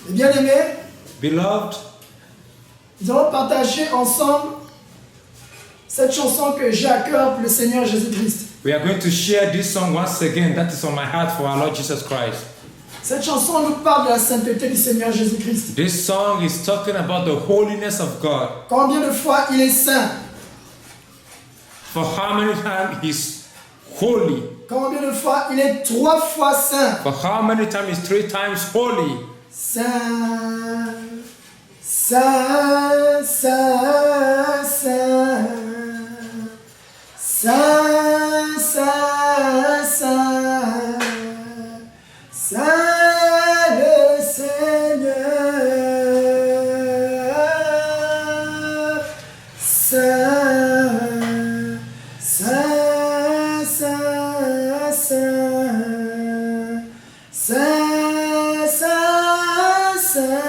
Bien-aimés, Beloved, nous allons partager ensemble cette chanson que j'ai à cœur pour le Seigneur Jésus-Christ. we are going to share this song once again that is on my heart for our Lord Jesus Christ. Cette chanson nous parle de la sainteté du Seigneur Jésus-Christ. This song is talking about the holiness of God. Combien de fois il est saint? For how many times He's holy? Combien de fois il est 3 fois saint? For how many times He's 3 times holy? Saint, Saint, Saint, Saint, Saint, Saint, Saint, Saint le Seigneur, Saint, Saint, Saint, Saint, Saint, Saint, Saint,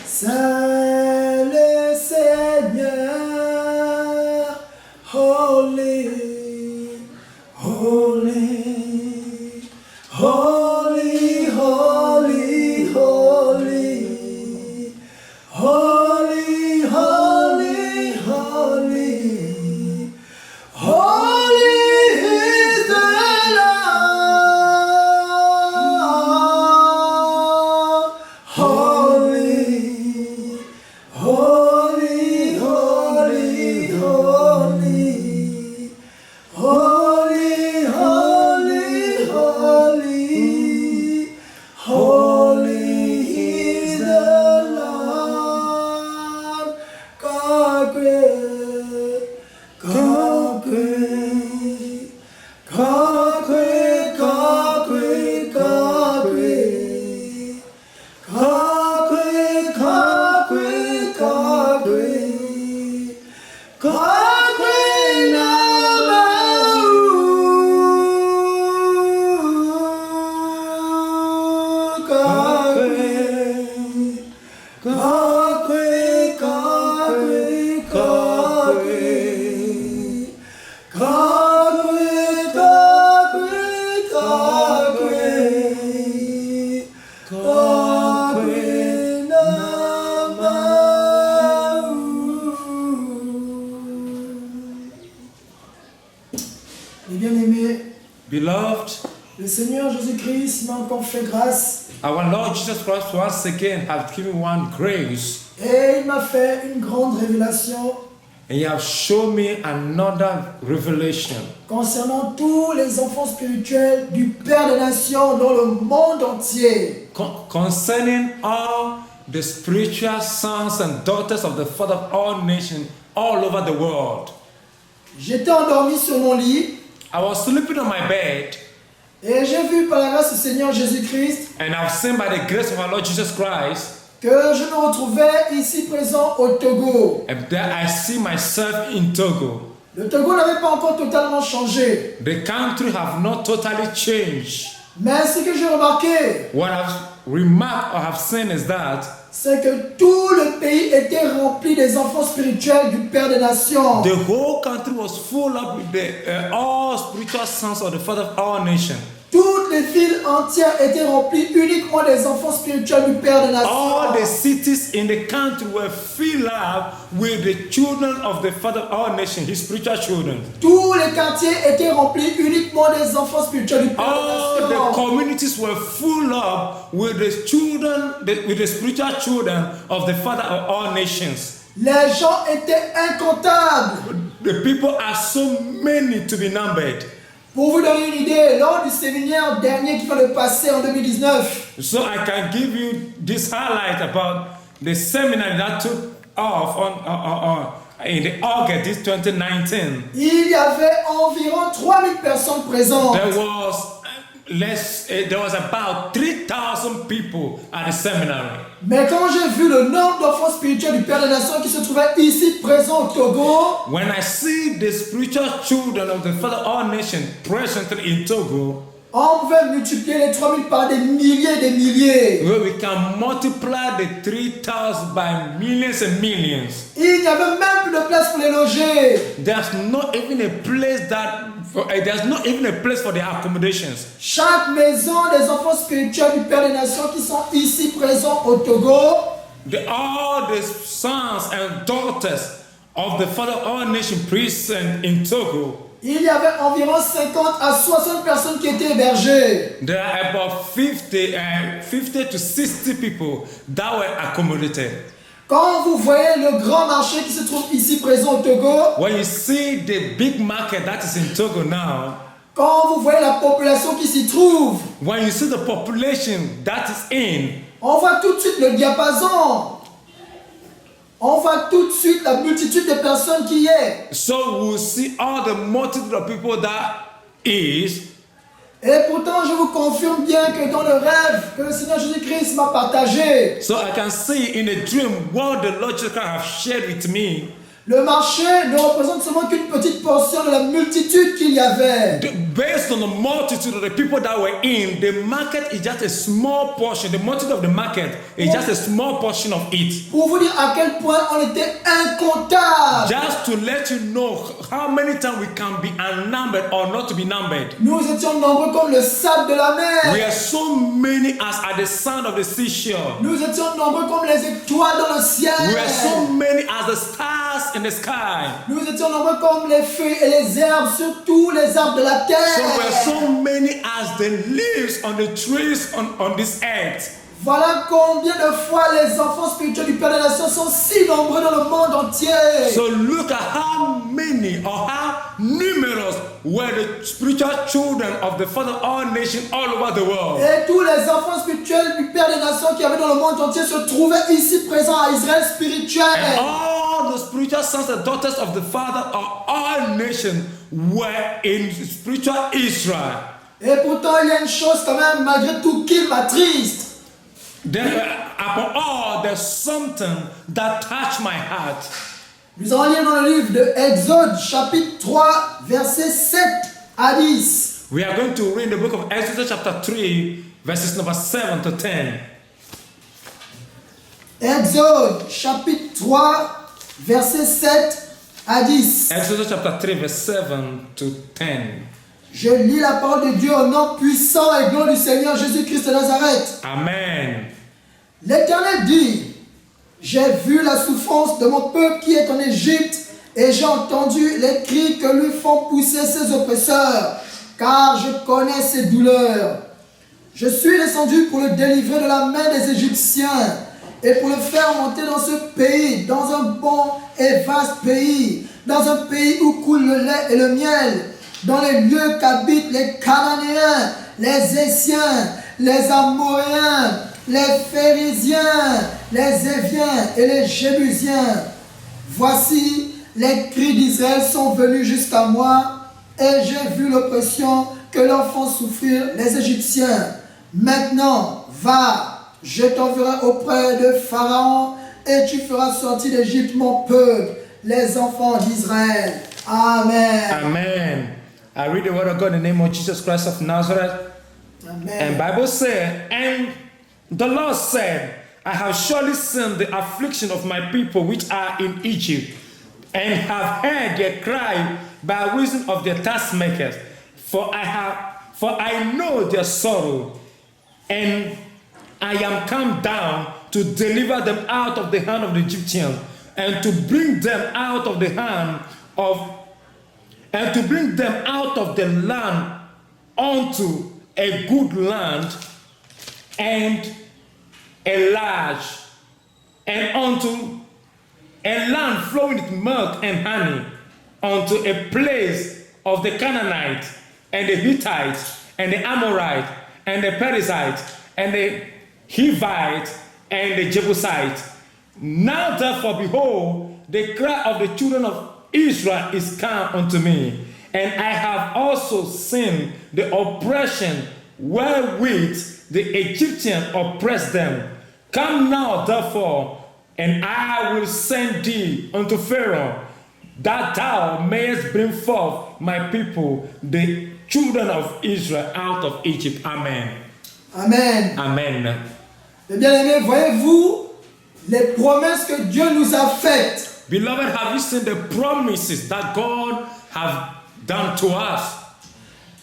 Saint le Seigneur, holy, holy, holy, holy, holy, holy, holy, holy, holy is the Lord, holy, holy, holy, holy, holy, holy, holy, holy is the Lord, God great, God great, God great, God great, God great, God great, God great, God great, God great number, God great, God great, God great, God great, God great, God great, God great, God great number. Les bien-aimés, Beloved, le Seigneur Jésus-Christ m'a encore fait grâce our Lord Jesus Christ once again has given one grace, et il m'a fait une grande révélation and He has shown me another revelation concernant tous les enfants spirituels du Père des Nations dans le monde entier. concerning all the spiritual sons and daughters of the Father of all nations all over the world. J'étais endormi sur mon lit I was sleeping on my bed, et j'ai vu par la grâce du Seigneur Jésus-Christ and I've seen by the grace of our Lord Jesus Christ, que je me retrouvais ici présent au Togo. and that I see myself in Togo. Le Togo n'avait pas encore totalement changé, The country have not totally changed. mais ce que j'ai remarqué, What I've remarked or have seen is that c'est que tout le pays était rempli des enfants spirituels du Père des Nations. the whole country was full up with the all spiritual sons of the Father of all nations. Toutes les villes entières étaient remplies uniquement des enfants spirituels du Père des All the Nations. cities in the country were filled up with the children of the Father of all nations, His spiritual children. Tous les quartiers étaient remplis uniquement des enfants spirituels du Père All des the Nations. communities were full up with the children, with the spiritual children of the Father of all nations. Les gens étaient incomptables. The people are so many to be numbered. Pour vous donner une idée, lors du séminaire dernier qui va de passer en 2019, So I can give you this highlight about the seminar that took off in the August this 2019. il y avait environ 3000 personnes présentes. There was about 3,000 people at the seminary. Mais quand j'ai vu le nombre d'enfants spirituels du Père des Nations qui se trouvaient ici présents au Togo, When I see the spiritual children of the Father of all nations present in Togo, On pouvait multiplier les 3000 par des milliers et des milliers. Where we can multiply the 3,000 by millions and millions. Il n'y avait même plus de place pour les loger. There's not even a place for their accommodations. Chaque maison des enfants spirituels du Père des Nations qui sont ici présents au Togo, All the sons and daughters of the Father of all nation present in Togo, il y avait environ 50 à 60 personnes qui étaient hébergées. there are about 50 to 60 people that were accommodated. Quand vous voyez le grand marché qui se trouve ici présent au Togo, When you see the big market that is in Togo now, quand vous voyez la population qui s'y trouve, when you see the population that is in, on voit tout de suite le diapason. On voit tout de suite la multitude de personnes qui y est. so we'll see all the multitude of people that is. Et pourtant, je vous confirme bien que dans le rêve que le Seigneur Jésus-Christ m'a partagé, So I can see in a dream what the Lord Jesus Christ have shared with me. le marché ne représente seulement qu'une petite portion de la multitude qu'il y avait. Based on the multitude of the people that were in, the market is just a small portion. The multitude of the market is just a small portion of it. Pour vous dire à quel point on était incontable. Just to let you know how many times we can be unnumbered or not to be numbered. Nous étions nombreux comme le sable de la We mer. are so many as at the sound of the seashore. Nous étions nombreux comme les étoiles dans le ciel. We are so many as the stars in the sky. Nous étions nombreux comme les feuilles et les herbes sur tous les arbres de la terre. So we are so many as the leaves on the trees on this earth. Voilà combien de fois les enfants spirituels du Père des Nations sont si nombreux dans le monde entier. So look at how many or how numerous were the spiritual children of the Father of all nations all over the world. Et tous les enfants spirituels du Père des Nations qui avaient dans le monde entier se trouvaient ici présents à Israël spirituel. And all the spiritual sons and daughters of the Father of all nations were in spiritual Israel. Et pourtant, il y a une chose quand même, malgré tout, qui m'attriste. Then, upon all, there's something that touched my heart. Nous allons lire dans le livre de Exode, chapitre 3, versets 7 à 10. We are going to read the book of Exodus chapter 3, verses number 7 to 10. Exode, chapitre 3, versets 7 à 10. Exodus chapter 3, verse 7 to 10. Je lis la parole de Dieu au nom puissant et glorieux du Seigneur Jésus-Christ de Nazareth. Amen. L'Éternel dit, j'ai vu la souffrance de mon peuple qui est en Égypte et j'ai entendu les cris que lui font pousser ses oppresseurs, car je connais ses douleurs. Je suis descendu pour le délivrer de la main des Égyptiens et pour le faire monter dans ce pays, dans un bon et vaste pays, dans un pays où coule le lait et le miel, dans les lieux qu'habitent les Cananéens, les Essiens, les Amoréens, les Phérésiens, les Éviens et les Jébusiens. Voici, les cris d'Israël sont venus jusqu'à moi, et j'ai vu l'oppression que leur font souffrir les Égyptiens. Maintenant, va, je t'enverrai auprès de Pharaon, et tu feras sortir d'Égypte mon peuple, les enfants d'Israël. Amen. Amen. I read the word of God in the name of Jesus Christ of Nazareth. Amen. And Bible said, and the Lord said, I have surely seen the affliction of my people which are in Egypt, and have heard their cry by reason of their taskmakers. For I know their sorrow, and I am come down to deliver them out of the hand of the Egyptians, and to bring them out of the hand of, and to bring them out of the land unto a good land, and a large, and unto a land flowing with milk and honey, unto a place of the Canaanites, and the Hittites, and the Amorites, and the Perizzites, and the Hivites, and the Jebusites. Now therefore, behold, the cry of the children of Israel is come unto me, and I have also seen the oppression wherewith the Egyptians oppressed them. Come now therefore, and I will send thee unto Pharaoh, that thou mayest bring forth my people, the children of Israel out of Egypt. Amen. Amen. Amen. Et bien aimés, voyez-vous les promesses que Dieu nous a faites. Beloved, have you seen the promises that God have done to us?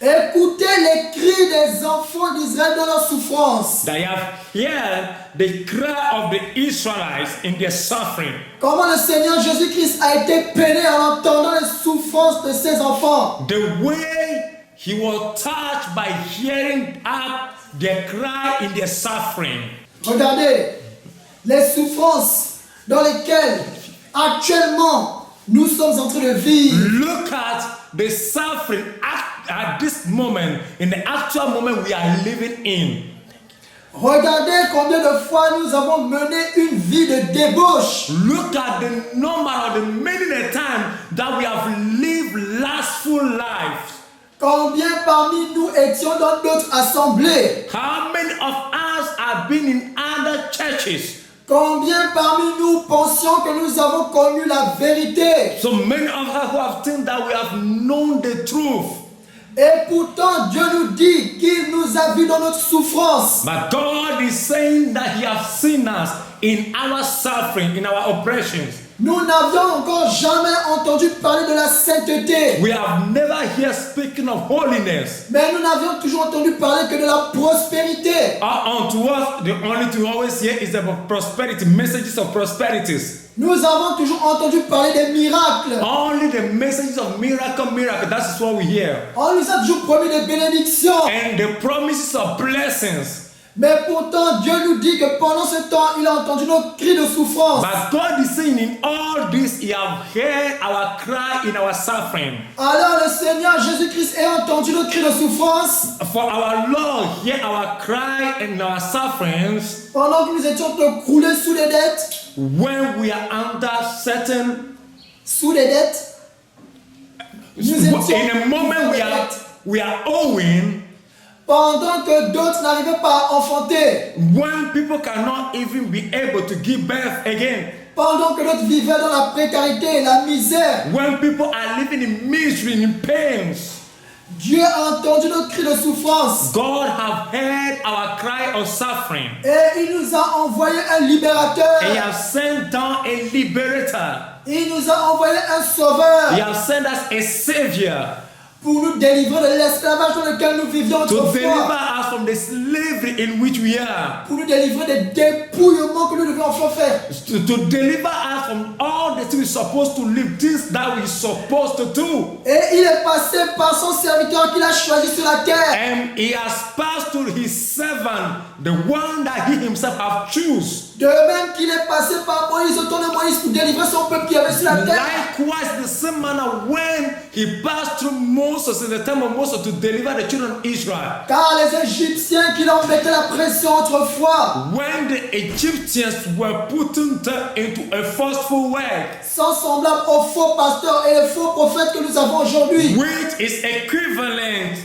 Écoutez les cris des enfants d'Israël dans leur souffrance. They have heard the cry of the Israelites in their suffering. Comment le Seigneur Jésus-Christ a été peiné en entendant les souffrances de ses enfants. The way he was touched by hearing out their cry in their suffering. Regardez les souffrances dans lesquelles actuellement nous sommes en train de vivre. Look at the suffering at this moment, in the actual moment we are living in. Regardez combien de fois nous avons mené une vie de débauche. Look at the number of the many times that we have lived lustful lives. Combien parmi nous étions dans d'autres assemblées? How many of us have been in other churches? Combien parmi nous pensions que nous avons connu la vérité? So many of us who have think that we have known the truth. Et pourtant, Dieu nous dit qu'il nous a vus dans notre souffrance. But God is saying that He has seen us in our suffering, in our oppressions. Nous n'avions encore jamais entendu parler de la sainteté. We have never heard speaking of holiness. Mais nous n'avions toujours entendu parler que de la prospérité. Unto us, the only thing we always hear is about prosperity, messages of prosperities. Nous avons toujours entendu parler des miracles. Only the messages of miracle. That is what we hear. On nous a toujours promis des bénédictions. And the promises of blessings. Mais pourtant, Dieu nous dit que pendant ce temps, il a entendu nos cris de souffrance. But God is saying in all this, He have heard our cry in our suffering. Alors le Seigneur Jésus-Christ a entendu nos cris de souffrance. For our Lord hear our cry and our sufferings. Pendant que nous étions en train de crouler sous les dettes. When we are under certain. Sous les dettes. In a moment we are owing. Pendant que d'autres n'arrivaient pas à enfanter. When people cannot even be able to give birth again. Pendant que d'autres vivaient dans la précarité et la misère. When people are living in misery, in pains. Dieu a entendu nos cris de souffrance. God have heard our cry of suffering. Et il nous a envoyé un libérateur. He has sent down a liberator. Il nous a envoyé un sauveur. He has sent us a savior. Pour nous délivrer de l'esclavage dans lequel nous vivions autrefois. To deliver us from the slavery in which we are. Pour nous délivrer des dépouillements que nous devions enfin faire. To deliver us from all the things we're supposed to live, things that we're supposed to do. Et il est passé par son serviteur qu'il a choisi sur la terre. And he has passed to his servant, the one that he himself have choose. De même qu'il est passé par Moïse, au temps de Moïse, pour délivrer son peuple qui avait sur la terre. Likewise, the same manner when he passed through Moses in the time of Moses to deliver the children of Israel. Car les Égyptiens qui leur mettaient la pression autrefois. When the Egyptians were putting them into a forceful way. Sont semblables aux faux pasteurs et les faux prophètes que nous avons aujourd'hui. Which is equivalent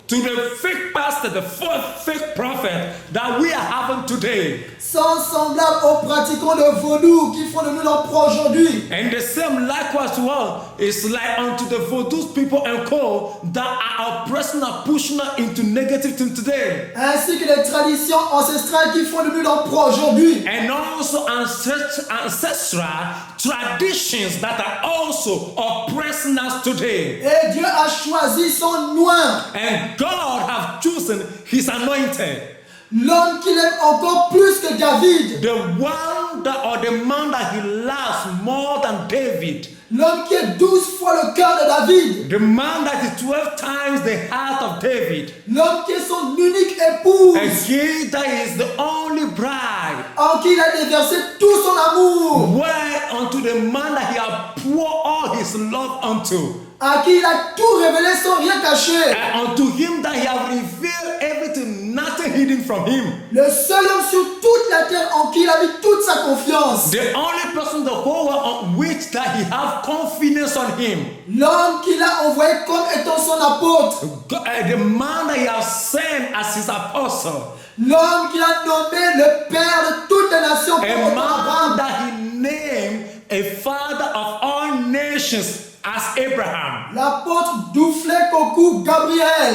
to the fake pastor, the fake prophet that we are having today. Sont semblables aux pratiquants de vaudou qui font de nous leurs proches aujourd'hui. And the same likewise to us is like unto the voodoo people and co that are oppressing and pushing us into negative things today. Ainsi que les traditions ancestrales qui font de nous leurs proches aujourd'hui. And also ancestral traditions that are also oppressing us today. Et Dieu a choisi son oint. And God have chosen His anointed. L'homme qu'il aime encore plus que David. The one that, or the man that he loves more than David. L'homme qui est 12 fois le cœur de David. The man that is 12 times the heart of David. L'homme qui est son unique épouse. And he that is the only bride. En qui il a déversé tout son amour. Where unto the man that he has poured all his love unto. À qui il a tout révélé sans rien cacher. And unto him that he has revealed everything, nothing hidden from him. Le seul homme sur toute la terre en qui il a mis toute sa confiance. The only person in the whole world on which that he has confidence on him. L'homme qu'il a envoyé comme étant son apôtre. The man that he has sent as his apostle. L'homme qu'il a nommé le père de toutes les nations. A man that he named a father of all nations. As Abraham. L'apôtre Douflé Kokou Gabriel.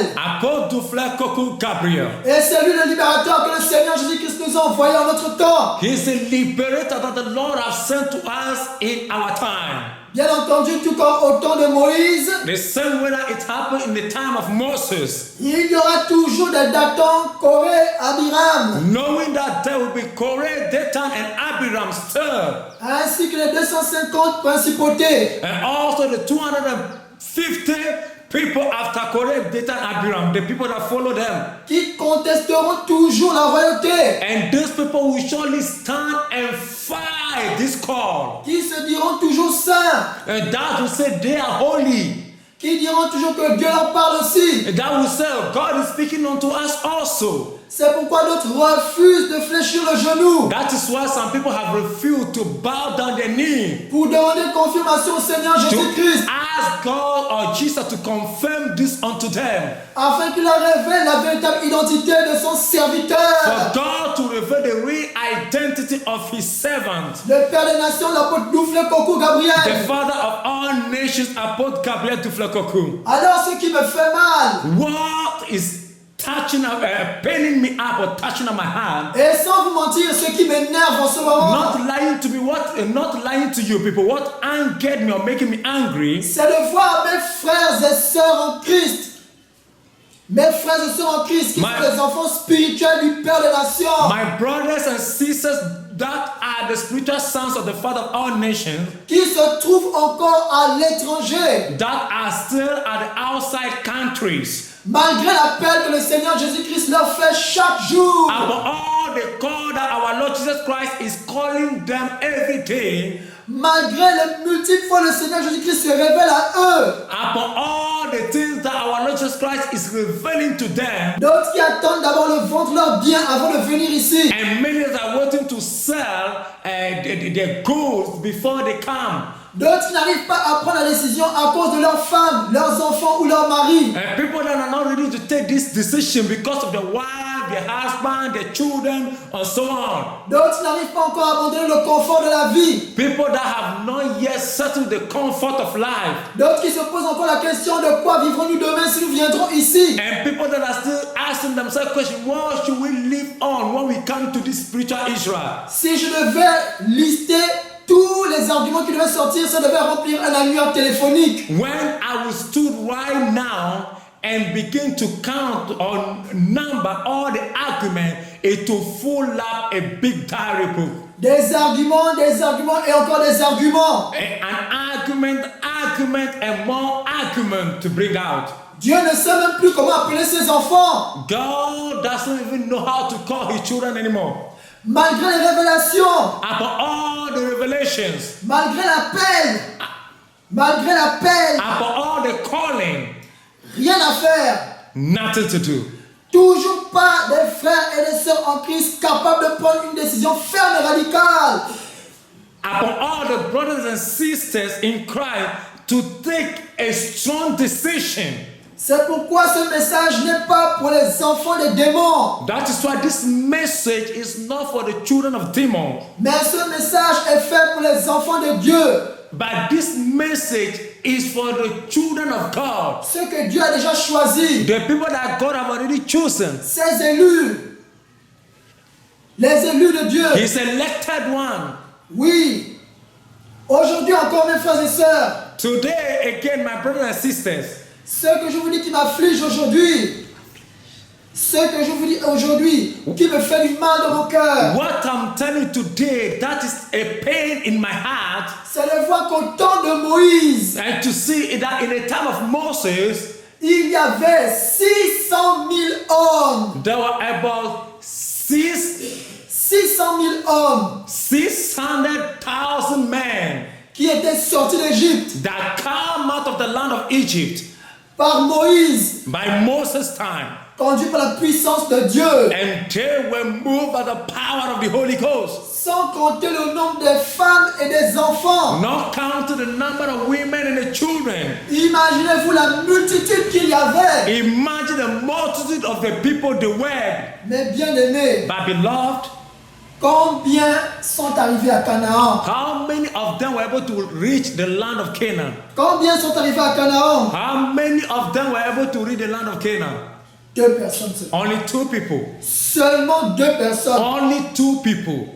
Flekoku Gabriel. Et c'est lui le libérateur que le Seigneur Jésus-Christ nous a envoyé en notre temps. He is the liberator that the Lord has sent to us in our time. Bien entendu, tout comme au temps de Moïse, The same way that it happened in the time of Moses. il y aura toujours des Dathan, Corée, Abiram, Knowing that there will be Korah, Dathan, and Abiram still. ainsi que les 250 principautés. And also the 250 people after Korah, Dathan, Abiram, the people that follow them. Qui contesteront toujours la royauté, And these people will surely stand and fight this call. qui se diront toujours saints, And that will say they are holy. qui diront toujours que Dieu leur parle aussi. And that will say God is speaking unto us also. C'est pourquoi d'autres refusent de fléchir le genou That is why some people have refused to bow down their knee pour demander confirmation au Seigneur to Jésus-Christ, ask God or Jesus to confirm this unto them. afin qu'il leur révèle la véritable identité de son For serviteur. God to reveal the real identity of his servant. Le Père des Nations, l'apôtre Doufle Kokou The Gabriel. Father of all nations, Apostle Gabriel Tuflekoku. Alors ce qui me fait mal, What is paining me up or touching on my hand? et sans vous mentir, ce qui m'énerve en ce moment, Not lying to me, not lying to you people. What angered me or making me angry c'est de voir mes frères et sœurs en Christ. Mes frères et sœurs en Christ qui sont les enfants spirituels du Père des Nations, my brothers and sisters that are the spiritual sons of the Father of all nations qui se trouvent encore à l'étranger, that are still at the outside countries. malgré l'appel que le Seigneur Jésus-Christ leur fait chaque jour. About all the call that our Lord Jesus Christ is calling them every day. Malgré les multiples fois le Seigneur Jésus-Christ se révèle à eux. Upon all the things that our Lord Jesus Christ is revealing to them. D'autres qui attendent d'abord le vendre leur bien avant de venir ici. And many are waiting to sell their goods before they come. D'autres qui n'arrivent pas à prendre la décision à cause de leurs femmes, leurs enfants ou leurs maris. And people that are not ready to take this decision because of their wife, their husband, their children, and so on. D'autres qui n'arrivent pas encore à abandonner le confort de la vie. People that have not yet settled the comfort of life. D'autres qui se posent encore la question de quoi vivrons-nous demain si nous viendrons ici. And people that are still asking themselves question, what should we live on when we come to this spiritual Israel? Si je devais lister tous les arguments qui devaient sortir, ça devait remplir un annuaire téléphonique. When I will stood right now and begin to count or number all the arguments, it will fill up a big diary book. Des arguments et encore des arguments. An argument and more argument to bring out. Dieu ne sait même plus comment appeler ses enfants. God doesn't even know how to call his children anymore. Malgré les révélations, About all the revelations, malgré l'appel, about all the calling, rien à faire. nothing to do. Toujours pas des frères et des sœurs en Christ capables de prendre une décision ferme et radicale. Upon all the brothers and sisters in Christ to take a strong decision. C'est pourquoi ce message n'est pas pour les enfants des démons. That is why this message is not for the children of demons. Mais ce message est fait pour les enfants de Dieu. But this message is for the children of God. Ceux que Dieu a déjà choisis. The people that God have already chosen. Ses élus. Les élus de Dieu. His elected one. Oui. Aujourd'hui encore mes frères et sœurs. Today again, my brothers and sisters. Ce que je vous dis qui m'afflige aujourd'hui, ce que je vous dis aujourd'hui, qui me fait du mal dans mon cœur, What I'm telling you today, that is a pain in my heart. c'est de voir qu'au temps de Moïse, And to see that in the time of Moses, il y avait 600 000 hommes. there were about 600 000 hommes 600,000 men qui étaient sortis d'Égypte that come out of the land of Egypt par Moïse, by Moses' time. conduits par la puissance de Dieu, And they were moved by the power of the Holy Ghost. sans compter le nombre des femmes et des enfants. Not counting the number of women and the children. Imaginez-vous la multitude qu'il y avait. Imagine the multitude of the people they were. Mes bien-aimés, But beloved, combien sont arrivés à Canaan? how many of them were able to reach the land of Canaan? Combien sont arrivés à Canaan? How many of them were able to reach the land of Canaan? Deux personnes seulement. Only two people. Seulement deux personnes. Only two people.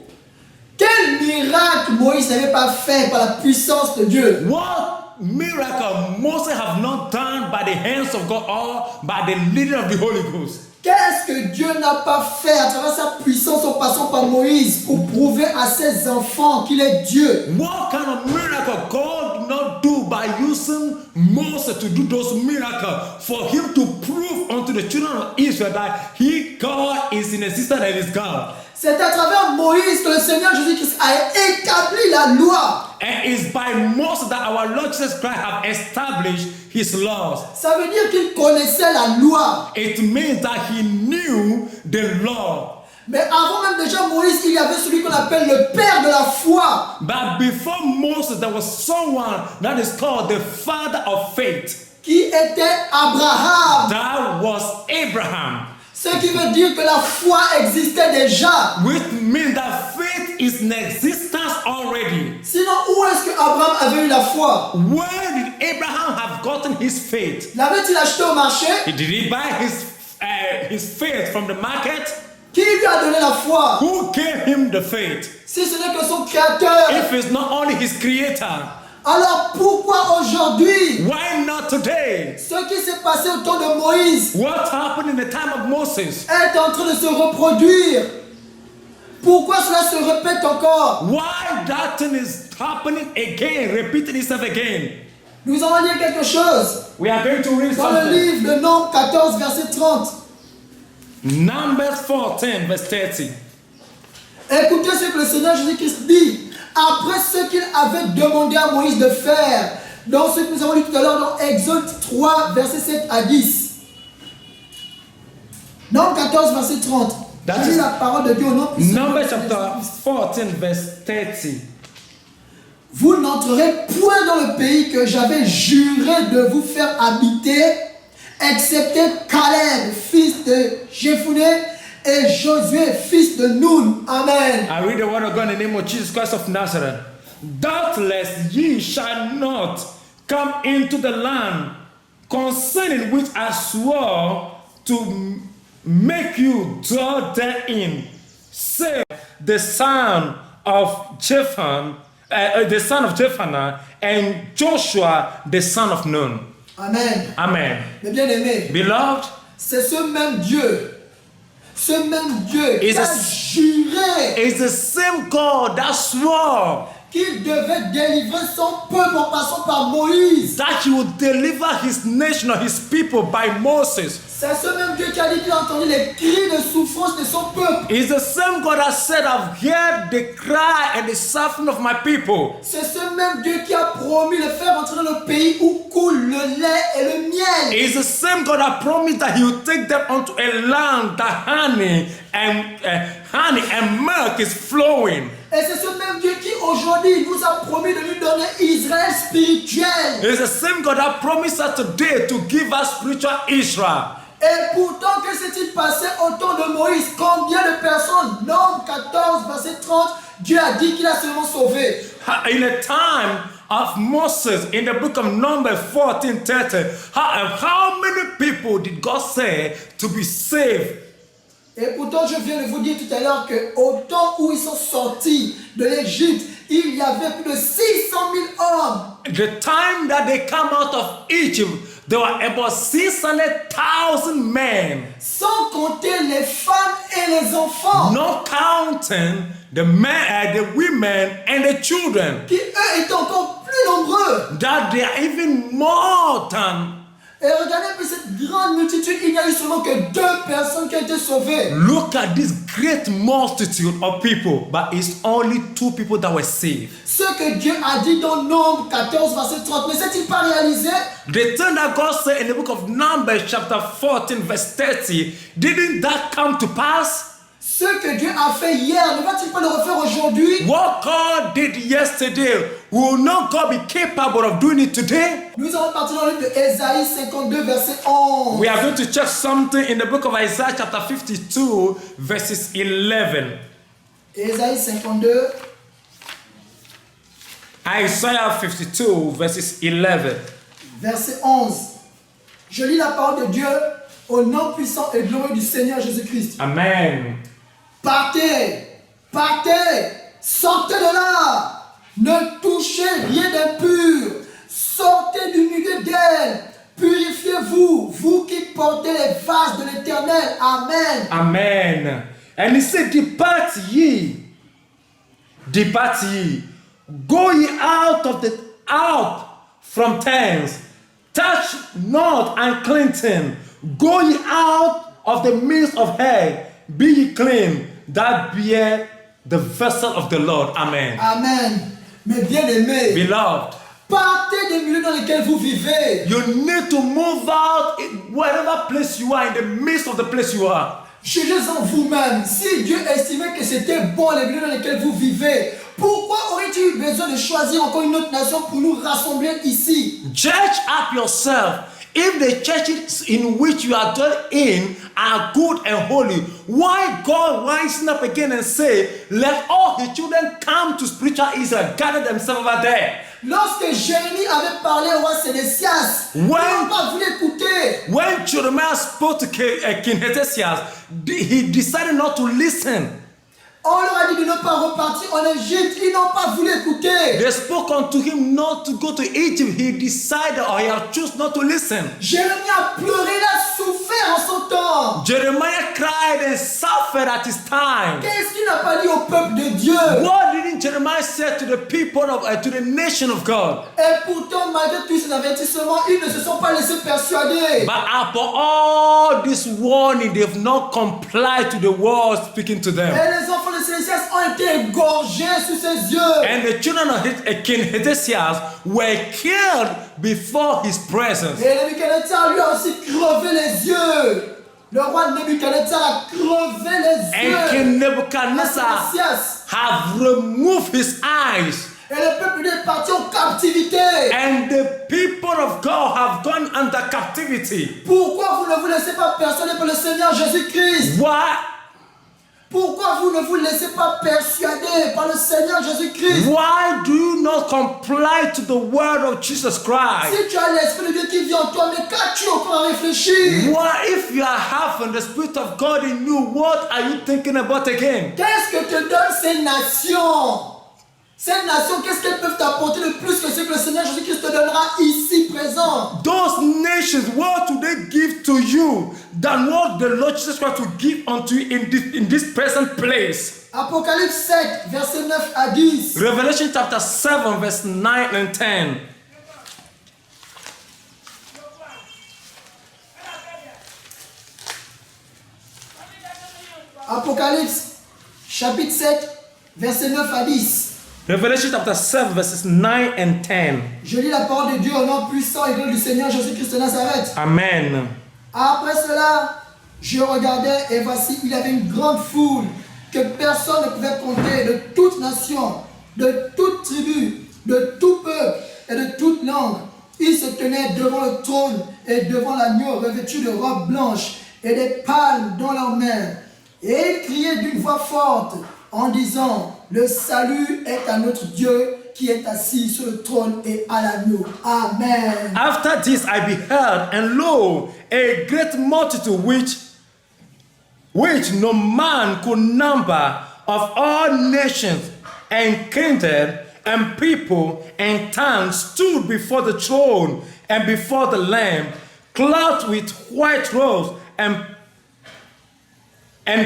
Quel miracle Moïse n'avait pas fait par la puissance de Dieu? What miracle Moses have not done by the hands of God or by the leading of the Holy Ghost? Qu'est-ce que Dieu n'a pas fait à travers sa puissance en passant par Moïse pour prouver à ses enfants qu'il est Dieu? What kind of miracle God did not do by using Moses to do those miracles for him to prove unto the children of Israel that God is in existence and is God? C'est à travers Moïse que le Seigneur Jésus-Christ a établi la loi. And it's by Moses that our Lord Jesus Christ have established his laws. Ça veut dire qu'il connaissait la loi. It means that he knew the law. Mais avant même déjà Moïse, il y avait celui qu'on appelle le père de la foi. But before Moses, there was someone that is called the father of faith. Qui était Abraham. That was Abraham. Ce qui veut dire que la foi existait déjà. Which means that faith is in existence already. Sinon, où est-ce que Abraham avait eu la foi? Where did Abraham have gotten his faith? L'avait-il acheté au marché? Did he buy his faith from the market? Qui lui a donné la foi? Who gave him the faith? Si ce n'est que son créateur. If it's not only his creator, alors pourquoi aujourd'hui? why not today? Ce qui s'est passé au temps de Moïse What happened in the time of Moses? est en train de se reproduire. Pourquoi cela se répète encore? Why that thing is happening again, repeating itself again? Nous allons lire quelque chose We are going to read dans le something. livre de Nombres 14, verset 30. Numbers 14, verse 30. Écoutez ce que le Seigneur Jésus-Christ dit. Après ce qu'il avait demandé à Moïse de faire, dans ce que nous avons lu tout à l'heure dans Exode 3, verset 7 à 10. Nombres 14, verset 30. Je lis la parole de Dieu au nom puissant. Numbers chapter 14, verse 30. Vous n'entrerez point dans le pays que j'avais juré de vous faire habiter, excepté Caleb, fils de Jephunneh, et Josué, fils de Nun. Amen. I read the word of God in the name of Jesus Christ of Nazareth. Doubtless ye shall not come into the land concerning which I swore to make you dwell therein, save the son of Jephunneh, and Joshua the son of Nun. Amen. Amen. Mes bien-aimés, Beloved, c'est ce même Dieu qui a juré it's the same God that swore qu'il devait délivrer son peuple en passant par Moïse. that he would deliver his nation or his people by Moses. C'est ce même Dieu qui a dit qu'il a entendu les cris de souffrance de son peuple. It's the same God that said, I've heard the cry and the suffering of my people. C'est ce même Dieu qui a promis de faire entrer dans le pays où coule le lait et le miel. It's the same God that promised that he would take them onto a land that honey and milk is flowing. Et c'est ce même Dieu qui aujourd'hui nous a promis de nous donner Israël spirituel. It's the same God that promised us today to give us spiritual Israel. Et pourtant, que s'est-il passé au temps de Moïse? Combien de personnes? Nombres 14, verset 30, Dieu a dit qu'il a seulement sauvé. In the time of Moses, in the book of Numbers 14:30, how many people did God say to be saved? Et pourtant, je viens de vous dire tout à l'heure qu'au temps où ils sont sortis de l'Égypte, il y avait plus de 600 000 hommes. The time that they come out of Egypt, there were about 600,000 men. Sans compter les femmes et les enfants. Not counting the men, the women, and the children. Qui eux étaient encore plus nombreux. That they are even more than. Et regardez un peu cette grande multitude, il n'y a eu seulement que 2 personnes qui ont été sauvées. Look at this great multitude of people, but it's only 2 people that were saved. Ce que Dieu a dit dans Nombres 14, verset 30, ne s'est-il pas réalisé? The thing that God said in the book of Numbers chapter 14 verse 30, didn't that come to pass? Ce que Dieu a fait hier, ne va-t-il pas le refaire aujourd'hui? What God did yesterday, will not God be capable of doing it today? Nous allons partir dans le livre de Ésaïe 52, verset 11. We are going to check something in the book of Isaiah chapter 52 verses 11. Ésaïe 52. Isaiah 52 verses 11. Verset 11. Je lis la parole de Dieu Au nom puissant et glorieux du Seigneur Jésus-Christ. Amen. Partez, partez, sortez de là. Ne touchez rien d'impur. Sortez du milieu d'elle. Purifiez-vous, vous qui portez les vases de l'Éternel. Amen. Amen. And he said, depart ye, go ye out from tents, touch not unclean, go ye out of the midst of her, be ye clean, that be the vessel of the Lord. Amen. Amen. Mes bien-aimés, Beloved, partez des milieux dans lesquels vous vivez. you need to move out in whatever place you are, in the midst of the place you are. Jugez en vous-même. Si Dieu estimait que c'était bon les milieux dans lesquels vous vivez, pourquoi aurait-il eu besoin de choisir encore une autre nation pour nous rassembler ici? Judge up yourself. If the churches in which you are dwelling in are good and holy, why God rising up again and say, let all his children come to spiritual Israel, gather themselves over there? Lorsque Jérémie avait parlé au roi Sédécias, ils n'ont pas voulu écouter. When Jeremiah spoke to King Hezekiah, he decided not to listen. On leur a dit de ne pas repartir en Égypte. Ils n'ont pas voulu écouter. They spoke unto him not to go to Egypt. He decided, or he had chosen not to listen. Jérémie a pleuré, il a souffert en son temps. Jeremiah cried and suffered at his time. Qu'est-ce qu'il n'a pas dit au peuple de Dieu? What didn't Jeremiah say to the people of, to the nation of God? Et pourtant, malgré tous ces avertissements, ils ne se sont pas laissés persuader. But after all this warning, they have not complied to the word speaking to them. Et les enfants de Sédécias ont été égorgés sous ses yeux. And the children of King Hezekiah were killed before his presence. Et Nebuchadnezzar lui a aussi crevé les yeux. Le roi Nebuchadnezzar a crevé les yeux. And King Nebuchadnezzar have removed his eyes. Et le peuple est parti en captivité. And the people of God have gone under captivity. Pourquoi vous ne vous laissez pas persuader par le Seigneur Jésus-Christ? Why? Pourquoi vous ne vous laissez pas persuader par le Seigneur Jésus-Christ? Why do you not comply to the word of Jesus Christ? Si tu as l'Esprit de Dieu qui vit en toi, mais qu'as-tu encore à réfléchir? Why, if you are having the Spirit of God in you, what are you thinking about again? Qu'est-ce que te donnent ces nations? Ces nations, qu'est-ce qu'elles peuvent t'apporter de plus que ce que le Seigneur Jésus-Christ te donnera ici présent? Those nations, what do they give to you than what the Lord Jesus Christ will give unto you in this present place? Apocalypse 7, versets 9 à 10. Revelation chapter 7, verse 9 and 10. Apocalypse, chapitre 7, versets 9 à 10. Revelation chapter 7, verses 9 and 10. Je lis la parole de Dieu au nom puissant et glorieux du Seigneur Jésus-Christ de Nazareth. Amen. Après cela, je regardais et voici, il y avait une grande foule que personne ne pouvait compter, de toute nation, de toute tribu, de tout peuple et de toute langue. Ils se tenaient devant le trône et devant l'agneau revêtus de robes blanches et des palmes dans leurs mains. Et ils criaient d'une voix forte en disant: le salut est à notre Dieu qui est assis sur le trône et à l'agneau. Amen. After this I beheld, and lo, a great multitude which no man could number, of all nations and kindred and people and tongues, stood before the throne and before the Lamb, clothed with white robes and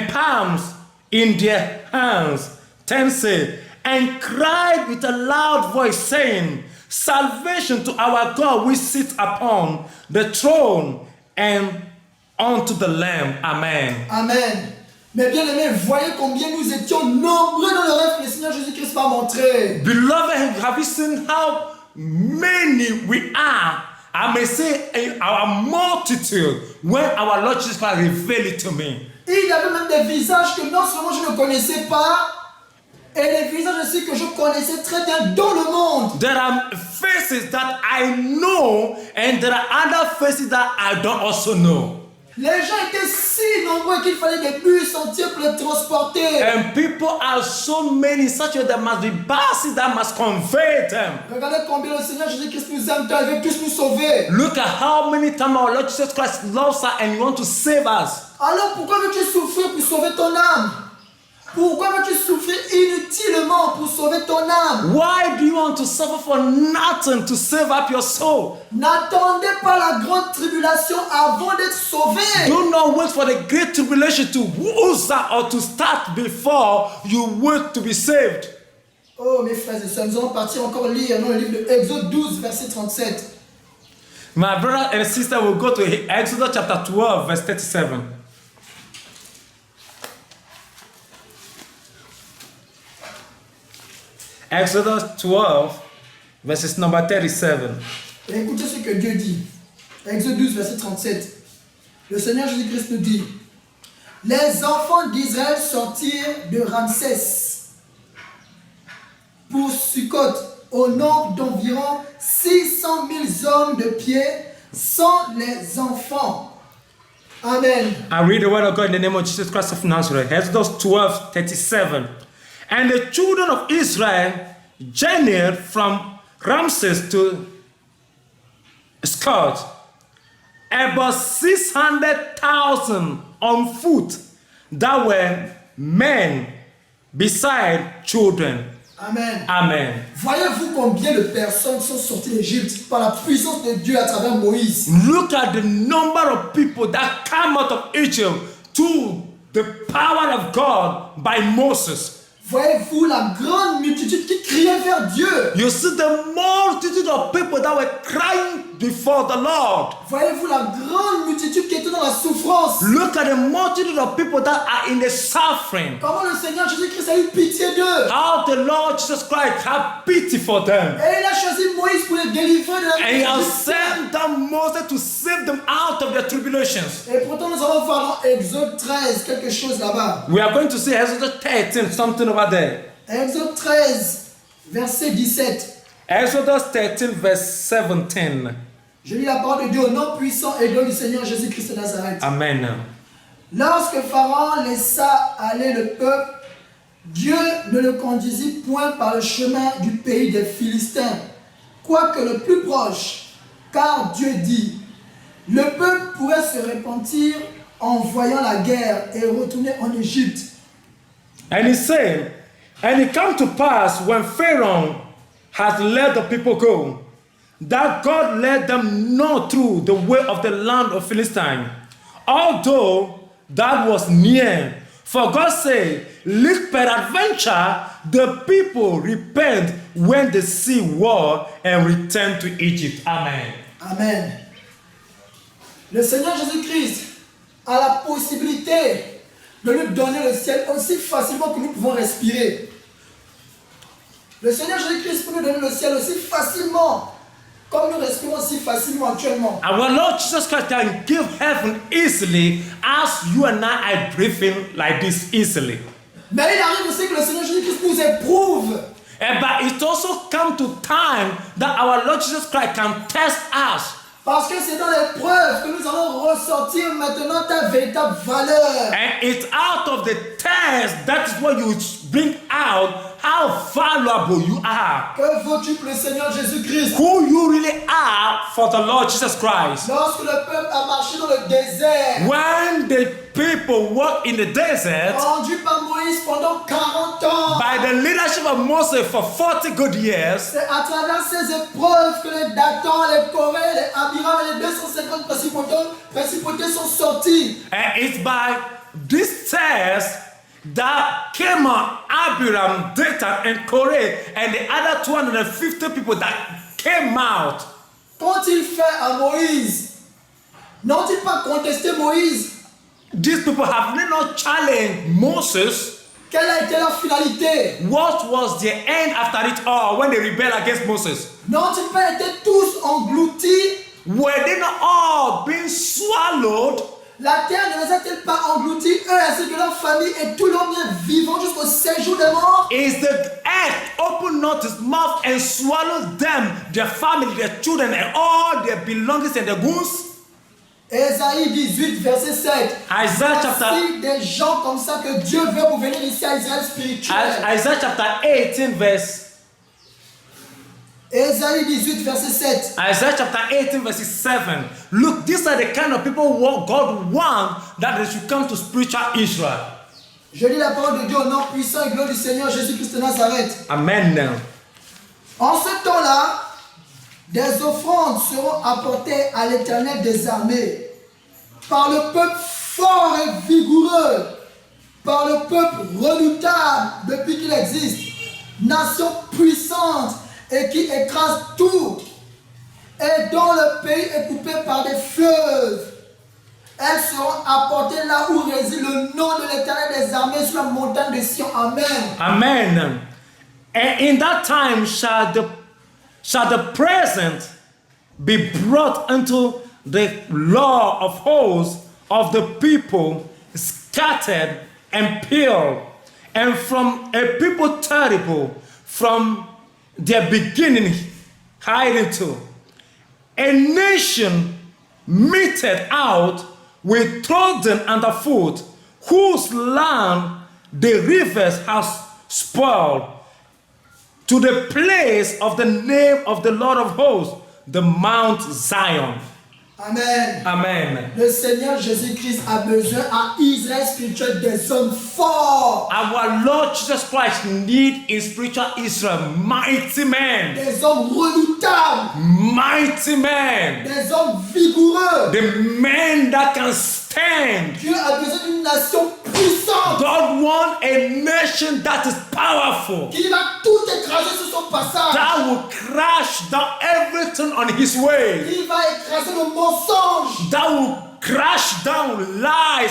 palms in their hands. 10 said, and cried with a loud voice, saying, salvation to our God which sits upon the throne and unto the Lamb. Amen. Amen. Mais bien aimés, voyez combien nous étions nombreux dans le rêve que le Seigneur Jésus-Christ m'a montré. Beloved, have you seen how many we are? I may say our multitude when our Lord Jesus Christ revealed it to me. Il y avait même des visages que non seulement je ne connaissais pas, et des visages aussi que je connaissais très bien dans le monde. There are faces that I know, and there are other faces that I don't also know. Les gens étaient si nombreux qu'il fallait des bus entiers pour les transporter. And people are so many, such that there must be buses that must convey them. Regardez combien le Seigneur Jésus-Christ nous aime, tant il veut tous nous sauver. Look at how many times our Lord Jesus Christ loves us and wants to save us. Alors pourquoi veux-tu souffrir pour sauver ton âme? Pourquoi veux-tu souffrir inutilement pour sauver ton âme? Why do you want to suffer for nothing to save up your soul? N'attendez pas la grande tribulation avant d'être sauvé. Do not wait for the great tribulation to ooze out or to start before you wait to be saved. Oh mes frères et sœurs, nous allons partir encore lire dans le livre de Exode 12, verset 37. My brother and sister will go to Exodus chapter 12, verse 37. Exodus 12, verses number 37. Et écoutez ce que Dieu dit. Exode 12, verset 37. Le Seigneur Jésus-Christ nous dit: les enfants d'Israël sortirent de Ramsès pour Sukkot au nombre d'environ 600 000 hommes de pied, sans les enfants. Amen. I read the word of God in the name of Jesus Christ of Nazareth. Exodus 12, 37. And the children of Israel journeyed from Ramses to Sukkot, about 600,000 on foot, that were men beside children. Amen. Amen. Voyez-vous combien de personnes sont sorties d'Égypte par la puissance de Dieu à travers Moïse? Look at the number of people that come out of Egypt to the power of God by Moses. Voyez-vous la grande multitude qui criait vers Dieu? You see the multitude of people that were crying before the Lord. Voyez-vous la grande multitude qui était dans la souffrance? Look at the multitude of people that are in the suffering. Comment le Seigneur Jésus-Christ a eu pitié d'eux? How the Lord Jesus Christ had pity for them. Et il a choisi Moïse pour les délivrer de la And he has tribulation. sent down Moses to save them out of their tribulations. Et pourtant nous allons voir dans Exode 13 quelque chose là-bas. We are going to see Exodus 13, something over there. Exode 13, verset 17. Exodus 13, verse 17. Je lis la parole de Dieu au nom puissant et glorieux du Seigneur Jésus-Christ de Nazareth. Amen. Lorsque Pharaon laissa aller le peuple, Dieu ne le conduisit point par le chemin du pays des Philistins, quoique le plus proche, car Dieu dit: le peuple pourrait se repentir en voyant la guerre et retourner en Égypte. And he said, and it came to pass when Pharaoh had let the people go, that God led them not through the way of the land of Philistine, although that was near. For God said, lest peradventure the people repent when they see war and return to Egypt. Amen. Amen. Le Seigneur Jésus-Christ a la possibilité de nous donner le ciel aussi facilement que nous pouvons respirer. Le Seigneur Jésus-Christ peut nous donner le ciel aussi facilement comme nous respirons si facilement actuellement. Our Lord Jesus Christ can give heaven easily as you and I are breathing like this easily. Mais il arrive aussi que le Seigneur Jésus-Christ nous éprouve. But it also comes to time that our Lord Jesus Christ can test us. Parce que c'est dans l'épreuve que nous allons ressortir maintenant ta véritable valeur. And it's out of the test that is what you bring out how valuable you are. Que vaux-tu pour le Seigneur Jésus-Christ? Who you really are for the Lord Jesus Christ. Lorsque le peuple a marché dans le désert, When the people walk in the desert conduit par Moïse pendant 40 ans, by the leadership of Moses for 40 good years, c'est à travers ces épreuves que les Dathan, les Corée, les Abiram et les 250 principautés sont sortis. and it's by this test that came on Abiram, Dathan, and Korah, and the other 250 people that came out. Qu'ont-ils fait à Moïse? N'ont-ils pas contesté Moïse? These people have not challenged Moses. Quelle a été leur finalité? What was their end after it all when they rebelled against Moses? N'ont-ils pas été tous engloutis? Were they not all being swallowed? La terre ne les a-t-elle pas engloutis, eux ainsi que leur famille et tous leurs biens vivants jusqu'au séjour des morts? Is the earth opened not its mouth and swallowed them, their family, their children, and all their belongings and their goods? Ésaïe 18, verset 7. Isaiah chapter, Voici des gens comme ça que Dieu veut pour venir ici à Israël spirituel. Isaiah chapter 18 verse, Ésaïe 18, verset 7. Isaiah chapter 18 verse 7. Look, these are the kind of people who God wants that they should come to spiritual Israel. Je lis la parole de Dieu au nom puissant et glorieux du Seigneur Jésus-Christ de Nazareth. Amen. En ce temps-là, des offrandes seront apportées à l'Éternel des armées par le peuple fort et vigoureux, par le peuple redoutable depuis qu'il existe, nation puissante et qui écrase tout, et dont le pays est coupé par des fleuves. Elles seront apportées là où réside le nom de l'Éternel des armées sur la montagne de Sion. Amen. Amen. And in that time shall the present be brought unto the law of hosts of the people scattered and peeled, and from a people terrible from their beginning hiding to. A nation meted out will throw them underfoot, whose land the rivers have spoiled, to the place of the name of the Lord of hosts, the Mount Zion. Amen. Amen. Le Seigneur Jésus-Christ a besoin à Israël spirituel des hommes forts, Our Lord Jesus Christ need in spiritual Israel mighty men, des hommes redoutables, mighty men, des hommes vigoureux. the men that can stand. Dieu a besoin d'une nation puissante God wants a nation that is powerful, qui va tout écraser sur son passage. that will crash down everything on his way, Qui va écraser le mensonge, that will crash down lies,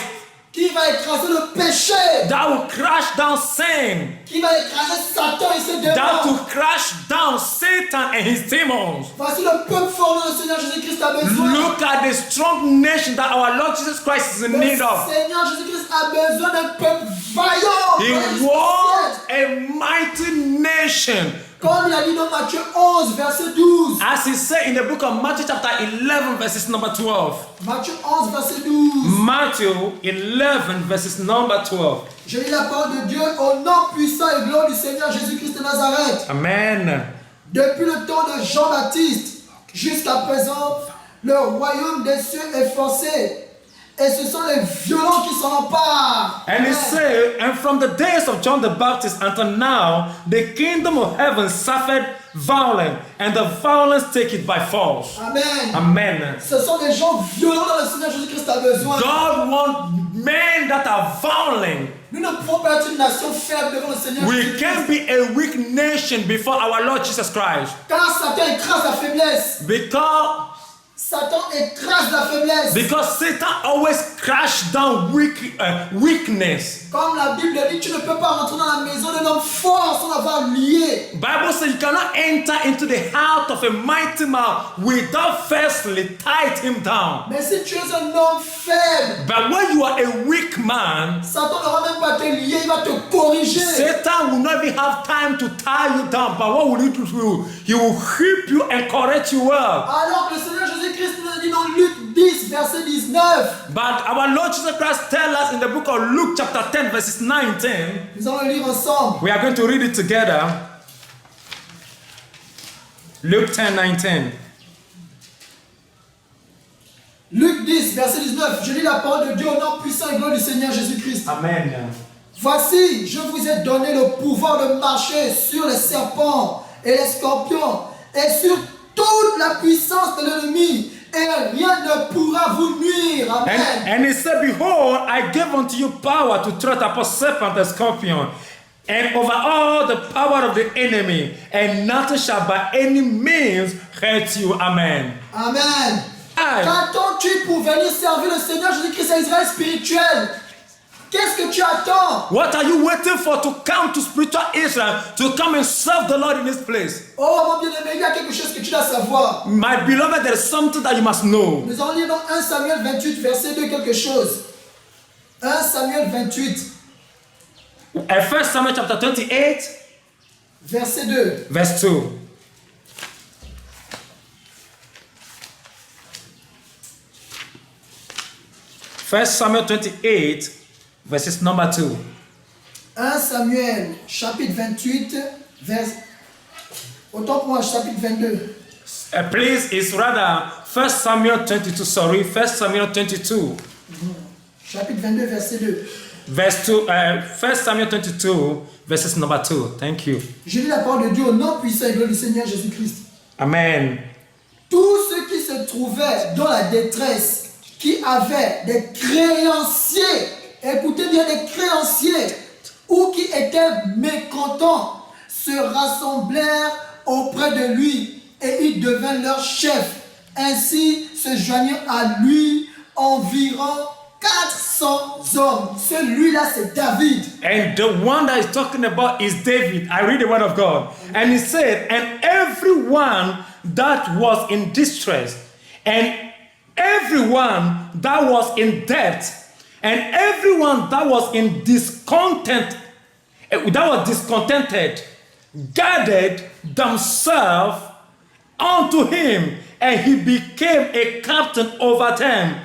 qui va écraser le péché, that will crash down sin, qui va écraser Satan et ses that démons. will crash down Satan and his demons. Voici le peuple fort dont le Seigneur Jésus-Christ a besoin. Look at the strong nation that our Lord Jesus Christ is in Le need of. Seigneur Jésus-Christ a besoin d'un peuple vaillant. He wants a mighty nation. Comme il a dit dans Matthieu 11, verset 12. As he said in the book of Matthew chapter 11 verses number 12. Matthieu 11, verset 12. Matthew 11 verses number 12. Je lis la parole de Dieu au nom puissant et glorieux du Seigneur Jésus-Christ de Nazareth. Amen. Depuis le temps de Jean-Baptiste jusqu'à présent, le royaume des cieux est forcé. Et ce sont les violents qui s'en emparent. And he said, and from the days of John the Baptist until now, the kingdom of heaven suffered violence, and the violence take it by force. Amen. Amen. Ce sont des gens violents dont le Seigneur Jésus-Christ a besoin. God wants men that are violent. Nous ne pouvons pas être une nation faible devant le Seigneur We Jésus-Christ. can't be a weak nation before our Lord Jesus Christ. Car Satan écrase la faiblesse. Satan écrase la faiblesse. Because Satan always crash down weakness. Comme la Bible dit, tu ne peux pas rentrer dans la maison d'un homme fort sans l'avoir lié. Bible says you cannot enter into the house of a mighty man without firstly tie him down. Mais si tu es un homme faible, But when you are a weak man, Satan n'aura même pas te lier, il va te corriger. Satan will not even have time to tie you down. But what will he do to you? He will whip you and correct you well. Alors que le Seigneur Jésus-Christ nous a dit dans Luc 10, verset 19. But our Lord Jesus Christ tells us in the book of Luke chapter 10 verses 19. Nous allons le lire ensemble. We are going to read it together. Luke 10:19. Luc 10, verset 19. Je lis la parole de Dieu au nom puissant et glorieux du Seigneur Jésus-Christ. Amen. Voici, je vous ai donné le pouvoir de marcher sur les serpents et les scorpions et sur toute la puissance de l'ennemi, et rien ne pourra vous nuire. Amen. And he said, behold, I give unto you power to tread upon serpent and scorpion, and over all the power of the enemy, and nothing shall by any means hurt you. Amen. Amen. Aye. Qu'attends-tu pour venir servir le Seigneur Jésus-Christ à Israël spirituel? Qu'est-ce que tu attends? What are you waiting for to come to spiritual Israel, to come and serve the Lord in this place? Oh mon bien-aimé, il y a quelque chose que tu dois savoir. My beloved, there is something that you must know. Nous allons lire dans 1 Samuel 28, verset 2 quelque chose. 1 Samuel 28, 1 Samuel chapter 28, verset 2. verse 2. 1 Samuel 28, verses number 2. 1 Samuel, chapitre 28, autant pour moi, chapitre 22. Please, it's rather 1 Samuel 22, sorry, 1 Samuel 22. Chapitre 22, verset 2. Verse 2, 1 Samuel 22, verses number 2. Thank you. Je lis la parole de Dieu au nom puissant et glorieux du Seigneur Jésus-Christ. Amen. Tous ceux qui se trouvaient dans la détresse, qui avaient des créanciers, écoutez bien, des créanciers, ou qui étaient mécontents, se rassemblèrent auprès de lui et il devint leur chef. Ainsi se joignirent à lui environ 400 hommes. Celui-là, c'est David. And the one that is talking about is David. I read the word of God. And he said, and everyone that was in distress, and everyone that was in debt, and everyone that was in discontented, gathered themselves unto him, and he became a captain over them.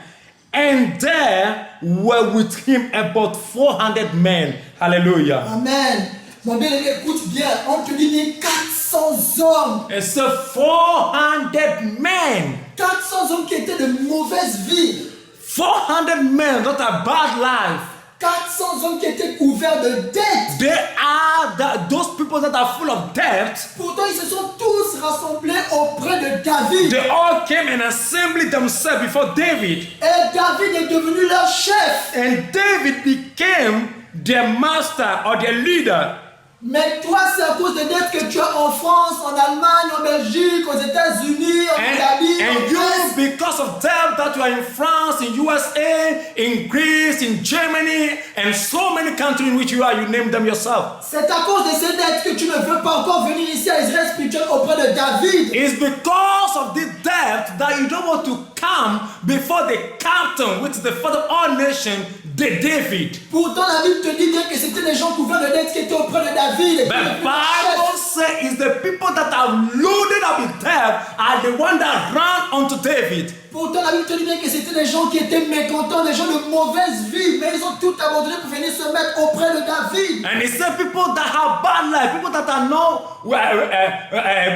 And there were with him about 400 men. Hallelujah. Amen. Mon bien-aimé, écoute bien. On te dit 400 hommes. And so 400 men. 400 hommes qui étaient de mauvaise vie. 400 men, not a bad life. 400 hommes qui étaient couverts de dettes. They are those people that are full of debt. Pourtant, ils se sont tous rassemblés auprès de David. They all came and assembled themselves before David. Et David est devenu leur chef. And David became their master or their leader. Mais toi, c'est à cause des dettes que tu as en France, en Allemagne, en Belgique, aux États-Unis, en Italie, en And you, Grèce. because of debt that you are in France, in USA, in Greece, in Germany, and so many countries in which you are, you name them yourself. C'est à cause de ces dettes que tu ne veux pas encore venir ici à Israël spirituel auprès de David. It's because of the debt that you don't want to come before the captain, which is the father of all nations, the David. Pourtant, la Bible te dit bien que c'était les gens couverts de dettes qui étaient auprès de David. Et The Bible says it's the people that are loaded up with debt are the one that ran unto David. Pourtant, la Bible te dit bien que c'était des gens qui étaient mécontents, des gens de mauvaise vie, mais ils ont tout abandonné pour venir se mettre auprès de David. And it said people that have bad life, people that are not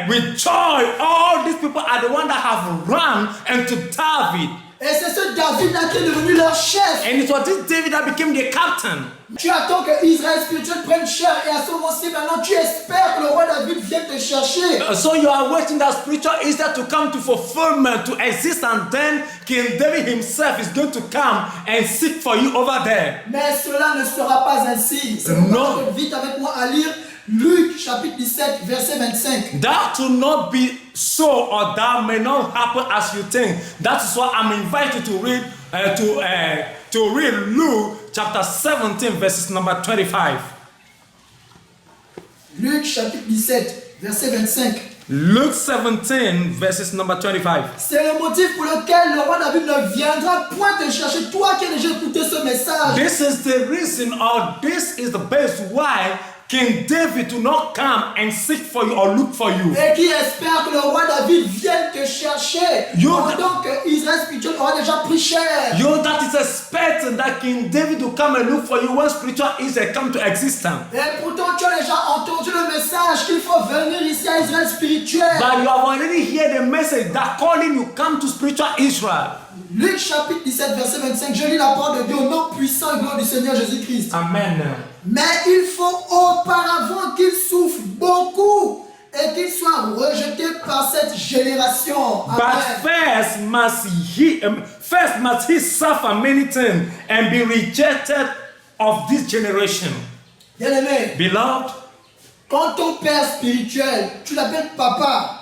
with joy, all these people are the one that have run unto David. Et c'est ce David-là qui est devenu leur chef. And it was this David that became the captain. Tu attends que Israël spirituel prenne chair et à ce moment-ci, maintenant, tu espères que le roi David vienne te chercher. So you are waiting that spiritual Israel to come to fulfillment, to exist, and then King David himself is going to come and seek for you over there. Mais cela ne sera pas ainsi. C'est Non. pourquoi vite avec moi à lire Luc chapitre 17, verset 25. That will not be so, or that may not happen as you think. That is why I'm invited to read to read Luke chapter 17, verses number 25. Luc chapitre 17, verset 25. Luke 17, verses number 25. C'est le motif pour lequel le roi David ne viendra point te chercher. Toi qui as déjà écouté ce message. This is the reason, or this is the base why King David do not come and seek for you or look for you. Et qui espère que le roi David vienne te chercher. Pendant que Israël spirituel aura déjà pris cher. You that is expecting that King David will come and look for you when spiritual Israel come to existence. Et pourtant tu as déjà entendu le message qu'il faut venir ici à Israël spirituel. But you have already heard the message that calling you come to spiritual Israel. Luc chapitre 17 verset 25, je lis la parole de Dieu au nom puissant et glorieux du Seigneur Jésus-Christ. Amen. Mais il faut auparavant qu'il souffre beaucoup et qu'il soit rejeté par cette génération. Amen. But first must he suffer many things and be rejected of this generation. Bien-aimé, Beloved, quand ton père spirituel, tu l'appelles papa,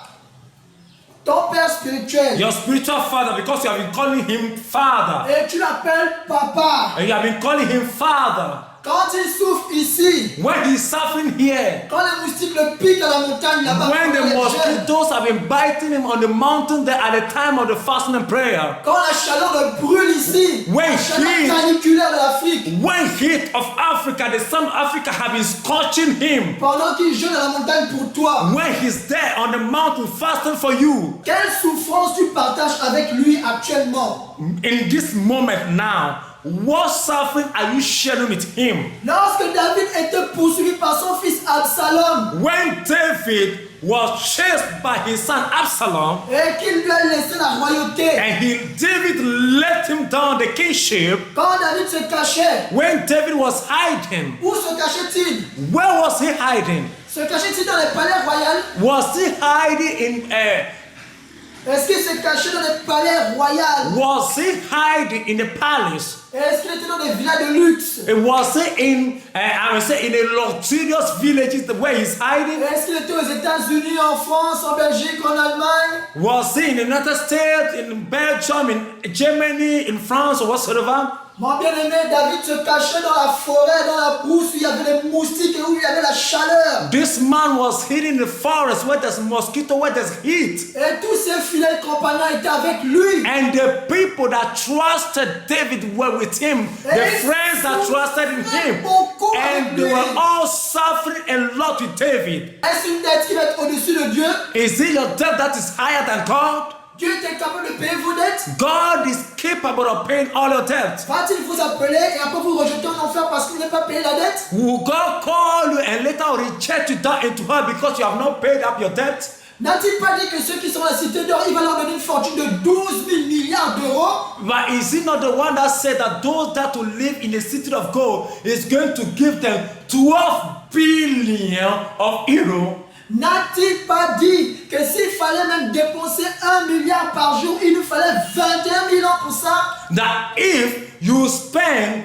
ton père spirituel, your spiritual father, because you have been calling him father, et tu l'appelles papa, and you have been calling him father, quand il souffre ici, when he's suffering here, quand les moustiques le piquent à la montagne là-bas, when the mosquitoes have been biting him on the mountain there at the time of the fasting and prayer, quand la chaleur le brûle ici, when la chaleur heat, caniculaire de l'Afrique, when heat of Africa, the sun of Africa have been scorching him, pendant qu'il jeûne à la montagne pour toi, when he's there on the mountain fasting for you, quelle souffrance tu partages avec lui actuellement? in this moment now, what suffering are you sharing with him? Lorsque David était poursuivi par son fils Absalom When David was chased by his son Absalom, et qu'il lui a laissé la royauté, and David let him down the kingship, quand David se cachait, when David was hiding, où se cachait-il? where was he hiding? Se cachait-il dans les palais royaux? Was he hiding in Est-ce qu'il se cachait dans les palais royaux? was he hiding in the palace? Est-ce qu'il était dans des villas de luxe? Was he in I would say in a luxurious village where he's hiding? Est-ce qu'il était aux États-Unis, en France, en Belgique, en Allemagne? Was he in the United States, in Belgium, in Germany, in France, or whatsoever? Mon bien-aimé, David se cachait dans la forêt, dans la brousse où il y avait les moustiques et où il y avait la chaleur. This man was hidden in the forest where there's mosquito, where there's heat. Et tous ses fidèles compagnons étaient avec lui. And the people that trusted David were with him. The friends that trusted in him. And they were all suffering a lot with David. Est-ce une dette qui va être au-dessus de Dieu? Is it your debt that is higher than God? Dieu est capable de payer vos dettes? God is capable of paying all your debt. Va-t-il vous appeler et après vous rejeter en enfer parce que vous n'avez pas payé la dette? Will God call you and later reject you down into hell because you have not paid up your debt? N'a-t-il pas dit que ceux qui sont à la cité d'or, il va leur donner une fortune de 12 000 milliards d'euros? But is he not the one that said that those that will live in the city of gold is going to give them 12 billion of euros? N'a-t-il pas dit que s'il fallait même dépenser 1 milliard par jour, il nous fallait 21 000 ans pour ça? That if you spend,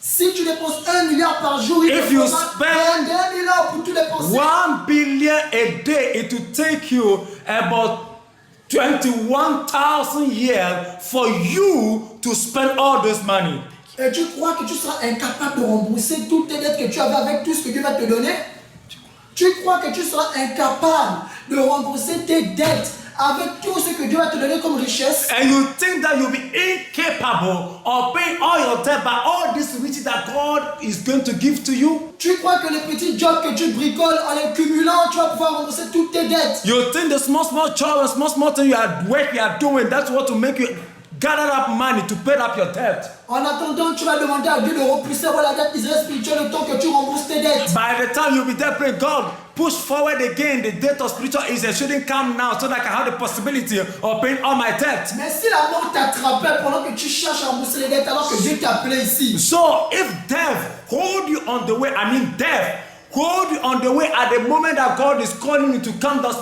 Si tu dépenses 1 milliard par jour, il If te you faudra spend 22 000 ans pour tout dépenser. 1 billion a day, it will take you about 21,000 years for you to spend all this money. Et tu crois que tu seras incapable de rembourser toutes tes dettes que tu avais avec tout ce que Dieu va te donner? Tu crois que tu seras incapable de rembourser tes dettes avec tout ce que Dieu va te donner comme richesse? And you think that you'll be incapable of paying all your debt by all this riches that God is going to give to you? Tu crois que les petits jobs que tu bricoles en les cumulant, tu vas pouvoir rembourser toutes tes dettes? You think the small job and small thing you are doing, that's what will make you gather up money to pay up your debt. En attendant, tu vas demander à Dieu de repousser la dette d'Israël spirituelle le temps que tu rembourses tes dettes. By the time you'll be there praying, God, push forward again. The debt of spiritual Israel shouldn't come now so that I can have the possibility of paying all my debt. Mais si la mort t'attrapait pendant que tu cherches à rembourser les dettes alors que Dieu t'a appelé ici, So if death hold you on the way, death hold you on the way at the moment that God is calling you to come down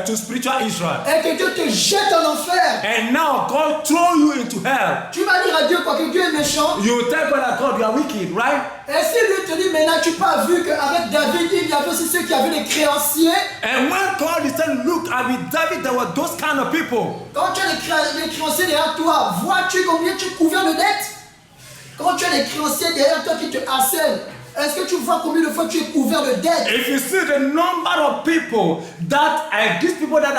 to spiritual Israel. et que Dieu te jette en enfer, And now God throw you into hell. tu vas dire à Dieu quoi, que Dieu est méchant. You tell God that God, you are wicked, right? Et si lui te dit, mais n'as-tu pas vu qu'avec David, il y avait aussi ceux qui avaient des créanciers? And when God is saying, look, I with David, there were those kind of people. Quand tu as des créanciers derrière toi, vois-tu combien tu es couvert de dettes? Quand tu as des créanciers derrière toi qui te harcèlent, est-ce que tu vois combien de fois tu es couvert de dettes? If you see the number of people that these people that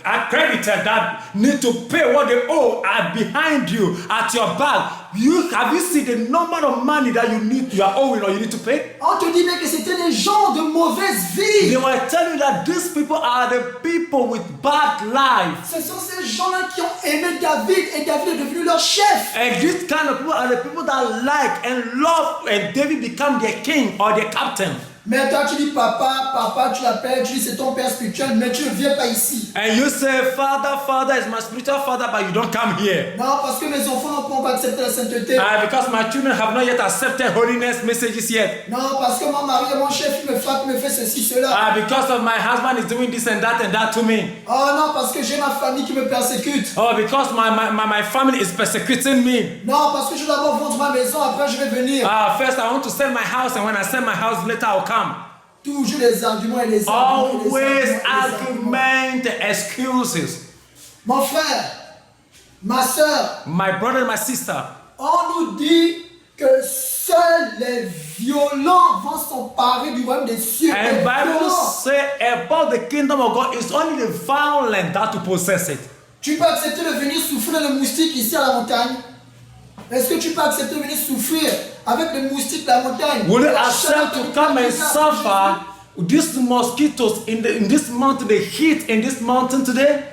are credited that need to pay what they owe are behind you at your back, have you seen the number of money that you are owing or you need to pay? On te dit bien que c'était des gens de mauvaise vie. They were telling you that these people are the people with bad life. Ce sont ces gens-là qui ont aimé David et David est devenu leur chef. And these kind of people are the people that like and love and David become their king or their captain. Mais toi tu dis papa, tu l'appelles, tu dis c'est ton père spirituel, mais tu ne viens pas ici. And you say, Father is my spiritual father, but you don't come here. Non, parce que mes enfants n'ont pas encore accepté la sainteté. Because my children have not yet accepted holiness messages yet. Non, parce que mon mari et mon chef, il me frappe, il me fait ceci, cela. Because of my husband is doing this and that to me. Oh non, parce que j'ai ma famille qui me persécute. Oh, because my family is persecuting me. Non, parce que je dois d'abord vendre ma maison, après je vais venir. First I want to sell my house, and when I sell my house, later I'll come. Toujours les arguments et les arguments. Always argument, excuses. Mon frère, ma soeur, My brother and my sister. on nous dit que seuls les violents vont s'emparer du royaume des cieux. And Les Bible violents. say about the kingdom of God, it's only the violent that to possess it. Tu peux accepter de venir souffrir le moustique ici à la montagne? Est-ce que tu peux accepter de venir souffrir avec le moustique de la montagne? Will you accept to come and suffer these mosquitoes in this mountain, the heat in this mountain today?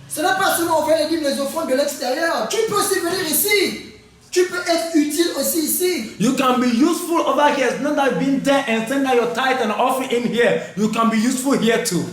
Ce n'est pas seulement envers les livres, les offrandes de l'extérieur. Tu peux aussi venir ici. Tu peux être utile aussi ici. You can be useful over here. It's not that being there and sending out your tithe and offering in here. You can be useful here too.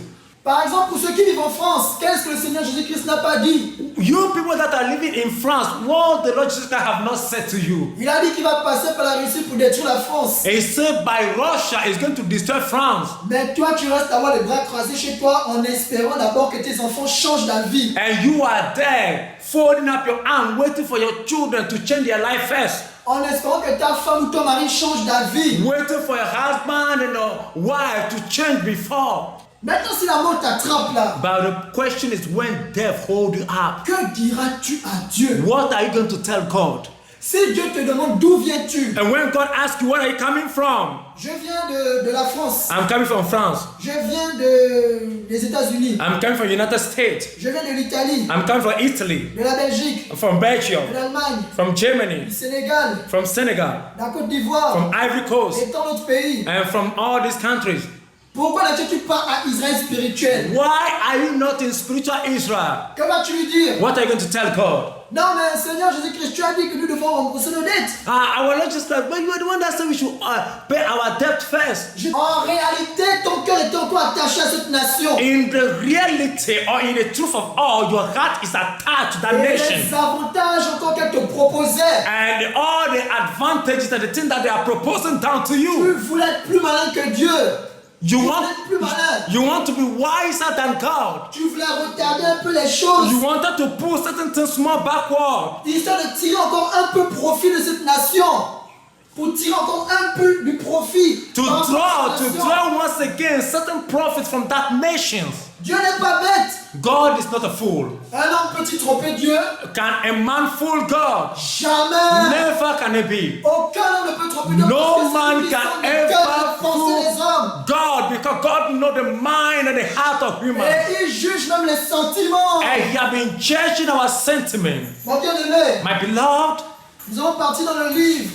Par exemple, pour ceux qui vivent en France, qu'est-ce que le Seigneur Jésus-Christ n'a pas dit? You people that are living in France, what the Lord Jesus Christ have not said to you. Il a dit qu'il va passer par la Russie pour détruire la France. He said by Russia is going to destroy France. Mais toi, tu restes à avoir les bras croisés chez toi en espérant d'abord que tes enfants changent d'avis. And you are there, folding up your arm, waiting for your children to change their life first. En espérant que ta femme ou ton mari change d'avis. Waiting for your husband and your wife to change before. Maintenant, si la mort t'attrape là, But the question is when death hold you up, que diras-tu à Dieu? what are you going to tell God? Si Dieu te demande d'où viens-tu? And when God asks you, where are you coming from? Je viens de la France. I'm coming from France. Je viens des États-Unis. I'm coming from United States. Je viens de l'Italie, I'm coming from Italy. de la Belgique, From Belgium. de l'Allemagne, From Germany. du Sénégal, From Senegal. de la Côte d'Ivoire From Ivory Coast. et tant d'autres pays. And from all these countries. Pourquoi n'as-tu pas à Israël spirituel? Why are you not in spiritual Israel? Que vas-tu lui dire? What are you going to tell God? Non mais Seigneur Jésus-Christ, tu as dit que nous devons rembourser nos dettes. Our Lord just like, but you are the one that said we should pay our debt first. En réalité, ton cœur est encore attaché à cette nation. In the reality or in the truth of all, your heart is attached to that Et nation. les avantages encore qu'elle te proposait. And all the advantages and the things that they are proposing down to Tu you. voulais être plus malin que Dieu. You Tu want, voulais être plus malin. you want to be wiser than God. Tu voulais retarder un peu les choses. You wanted to pull certain things more backward. Histoire de tirer encore un peu profit de cette nation. Pour tirer encore un peu du profit. To par rapport à cette nation. draw once again certain profits from that nation. Dieu n'est pas bête. God is not a fool. Un homme peut-il tromper Dieu? Can a man fool God? Jamais. Never can it be. Aucun homme ne peut tromper Dieu. No parce que man c'est lui can qui ever connaît les pensées fool des hommes. God because God knows the mind and the heart of human. Et il juge même les sentiments. And He has been judging our sentiment. Mon bien-aimé, My beloved, nous allons partir dans le livre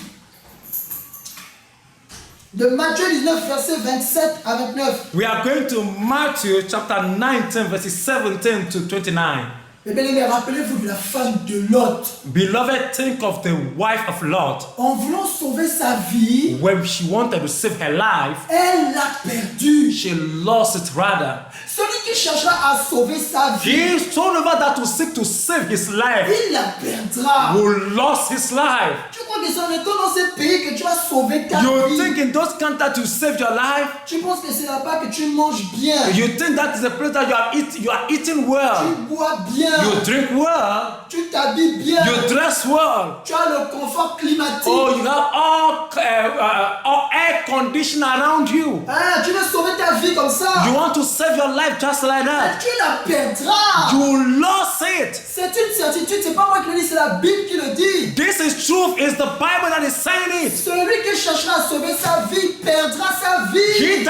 de Matthieu 19, versets 27 à 29. we are going to Matthew chapter 19, verses 17 to 29. Et bien aimé, rappelez-vous de la femme de Lot. Beloved, think of the wife of Lot. En voulant sauver sa vie, When she wanted to save her life, elle l'a perdue. she lost it rather. Celui qui cherchera à sauver sa vie, He is told about that to seek to save his life, il la perdra. who lost his life. Tu crois que c'est en étant dans ces pays que tu vas sauver ta You vie? think in those countries that you saved your life? Tu penses que c'est là-bas que tu manges bien, You think that is the place that you are eating well? tu bois bien, You drink well? tu t'habilles bien, You dress well? tu as le confort climatique. Oh, you have all air condition around you. Ah, tu veux sauver ta vie comme ça, You want to save your life just like mais that. tu la perdras. You lost it. C'est une certitude, c'est pas moi qui le dis, c'est la Bible qui le dit. This is truth. It's the Bible that is saying it. Celui qui cherchera à sauver sa vie perdra sa vie. He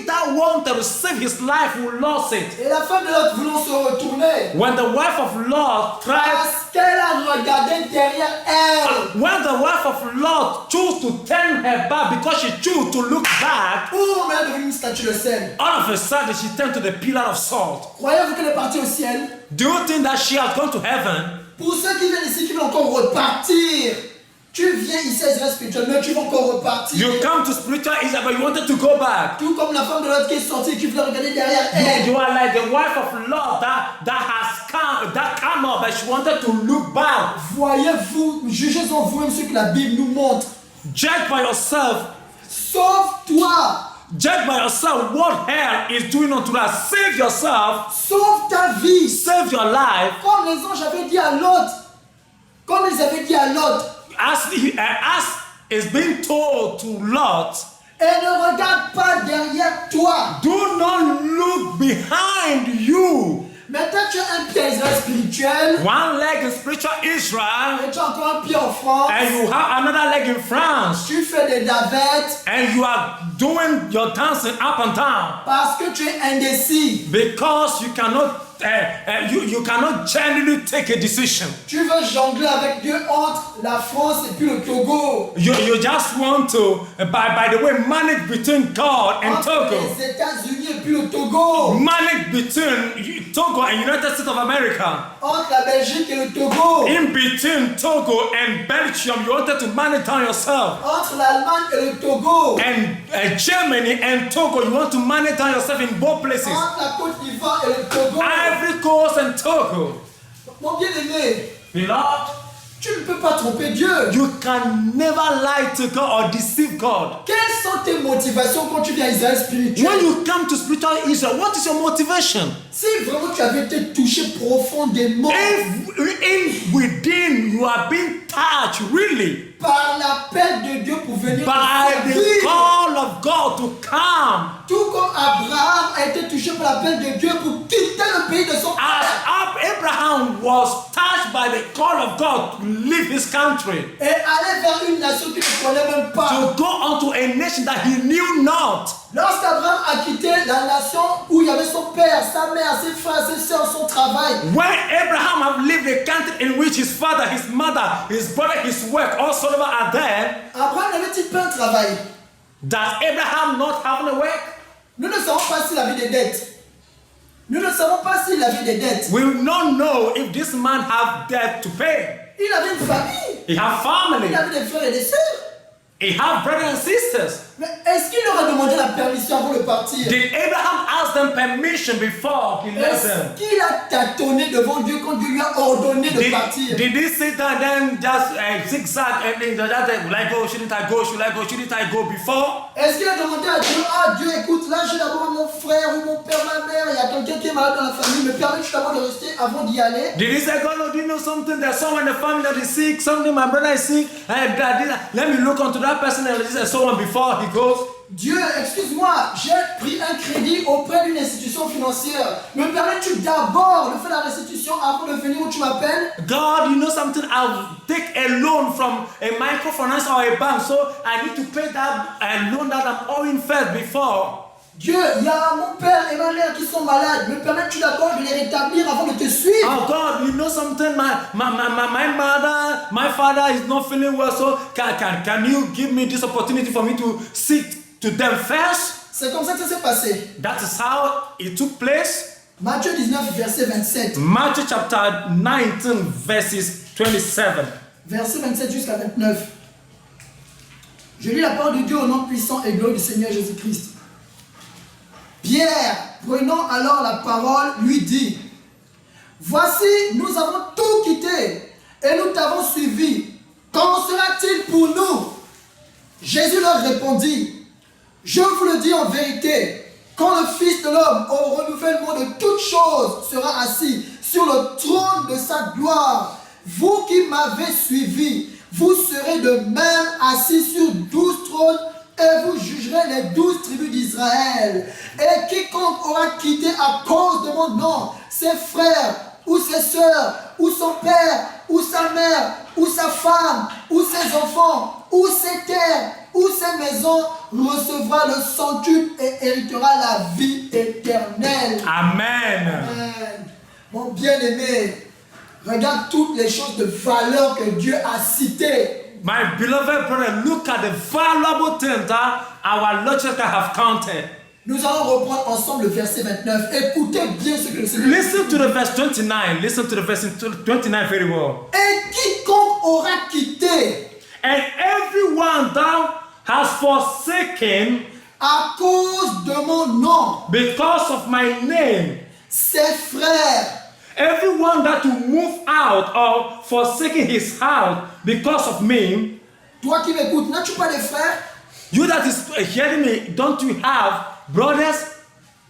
that wanted to save his life will lose it. Et la femme de l'autre voulant se retourner, When the wife of Lot tried, parce qu'elle a regardé derrière elle. when the wife of Lot chose to turn her back because she chose to look back, Boum, elle est devenue une statue de sel. all of a sudden she turned to the pillar of salt. Croyez-vous qu'elle est partie au ciel? Do you think that she has gone to heaven? Pour ceux qui viennent ici, qui veulent encore repartir, tu viens ici à Israël spirituel, mais tu vas encore repartir. You come to spiritual Israel, but you wanted to go back. Tout comme la femme de l'autre qui est sortie et qui voulait regarder derrière elle. You are like the wife of Lot that came up, but she wanted to look back. Voyez-vous, jugez-en vous-même ce que la Bible nous montre. Judge by yourself. Sauve-toi. Judge by yourself what hell is doing unto us. Save yourself. Sauve ta vie. Save your life. Comme les anges avaient dit à Lot. Comme ils avaient dit à Lot. As is being told to Lot, Et ne regarde pas derrière toi. do not look behind you. Maintenant, tu as un pied à Israël spirituel. One leg in spiritual Israel, Et tu as encore un pied en France. and you have another leg in France, Tu fais des davettes and you are doing your dancing up and down parce que tu es indécis. because you cannot you cannot genuinely take a decision. Tu veux jongler avec Dieu entre la France et puis le Togo. You just want to, by the way, manage between God and Entre Togo. les États-Unis et puis le Togo. Manage between Togo and United States of America. America. entre la Belgique et le Togo, In between Togo and Belgium, you wanted to manage down yourself. entre l'Allemagne et le Togo, And Germany and Togo, you want to manage down yourself in both places. entre la Côte d'Ivoire et le Togo. Ivory Coast and Togo. Mon bien-aimé, Beloved, tu ne peux pas tromper Dieu. you can never lie to God or deceive God. Quelles sont tes motivations quand tu viens à Israël spirituel? When you come to spiritual Israel, what is your motivation? Si vraiment tu avais été touché profondément If within you are being touched really par l'appel de Dieu pour venir by te the servir, call of God to come, tout comme Abraham a été touché par l'appel de Dieu pour quitter le pays de son père as Abraham was touched by the call of God to leave his country, et aller vers une nation qu'il ne connaît même pas. to go unto a nation that he knew not. Lorsqu'Abraham a quitté la nation où il y avait son père, sa mère, ses frères, ses sœurs, son travail, When Abraham have lived a country in which his father, his mother, his brother, his work, all sort of are there, Abraham n'avait-il pas un travail? does Abraham not have a work? Nous ne savons pas s'il avait des dettes. Nous ne savons pas s'il avait des dettes. We will not know if this man have debt to pay. Il avait une famille. He have family. Il avait des frères et des sœurs. He have brothers and sisters. Mais est-ce qu'il leur a demandé la permission avant de partir? Did Abraham ask them permission before he left Est-ce them? qu'il a tâtonné devant Dieu quand Dieu lui a ordonné de partir? Did he sit down then just zigzag and then just will I go? Shouldn't I go? Should I go? Shouldn't I go before? Est-ce qu'il a demandé à Dieu, ah Dieu écoute, là j'ai d'abord mon frère ou mon père, ma mère, il y a quelqu'un qui est malade dans la famille, me permets-tu d'abord de rester avant d'y aller? Did he say, God, do you know something? There's someone in the family that is sick. Something my brother is sick. And let me look onto that person and so on before he goes. Dieu, excuse-moi, j'ai pris un crédit auprès d'une institution financière. Me permets-tu d'abord de faire la restitution avant de venir où tu m'appelles? God, you know something? I'll take a loan from a microfinance or a bank, so I need to pay that loan that I'm owing first before. Dieu, il y a mon père et ma mère qui sont malades. Me permets-tu d'abord de les rétablir avant de te suivre? Oh God, you know something? My mother, my father is not feeling well, so can you give me this opportunity for me to seek to them first? C'est comme ça que ça s'est passé. That is how it took place. Matthieu 19, verset 27. Matthew chapter 19, verses 27. Verset 27 jusqu'à 29. Je lis la parole de Dieu au nom puissant et glorieux du Seigneur Jésus-Christ. Pierre, prenant alors la parole, lui dit: Voici, nous avons tout quitté et nous t'avons suivi. Qu'en sera-t-il pour nous? Jésus leur répondit: Je vous le dis en vérité, quand le Fils de l'homme au renouvellement de toutes choses sera assis sur le trône de sa gloire, vous qui m'avez suivi, vous serez de même assis sur 12 trônes et vous jugerez les 12 tribus d'Israël. Et quiconque aura quitté à cause de mon nom ses frères ou ses sœurs ou son père ou sa mère ou sa femme ou ses enfants ou ses terres ou ses maisons recevra le centuple et héritera la vie éternelle. Amen. Amen. Mon bien-aimé, regarde toutes les choses de valeur que Dieu a citées. My beloved brother, look at the valuable things that our Lord Jesus have counted. Nous allons reprendre ensemble le verset 29. Écoutez bien ce que le Seigneur Listen to the verse 29. Listen to the verse 29 very well. Et quiconque aura quitté And everyone that has forsaken à cause de mon nom because of my name, ses frères, everyone that will move out or forsaking his house because of me, toi qui m'écoutes, n'as-tu pas des frères you that is hearing me, don't you have brothers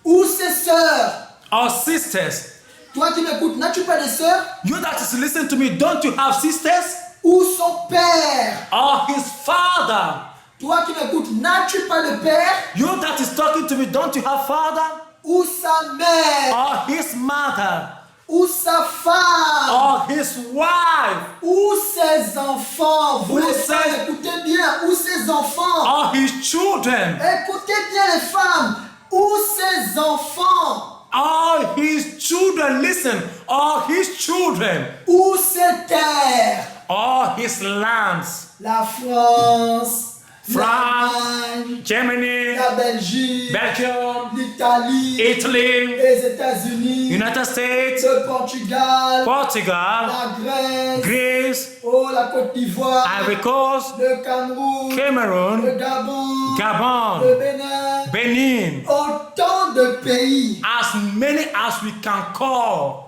ou ses sœurs? or sisters? Toi qui m'écoutes, n'as-tu pas des sœurs You that is listening to me, don't you have sisters ou son père? or his father? Toi qui m'écoutes, n'as-tu pas de père You that is talking to me, don't you have father ou sa mère or his mother ou sa femme or his wife ou ses enfants? Vous Ou les ses- femmes, écoutez bien, ou ses enfants? or his children Écoutez bien les femmes, ou ses enfants? or his children, listen, or his children Ou ses terres? or his lands. La France, France, l'Allemagne, Germany, la Belgique, Belgium, l'Italie, Italy, les États-Unis, United States, le Portugal, Portugal, la Grèce, Greece, oh, la Côte d'Ivoire, Ivory Coast, le Cameroun, le Cameroon, Gabon, le Gabon, Bénin, Benin, autant de pays as many as we can call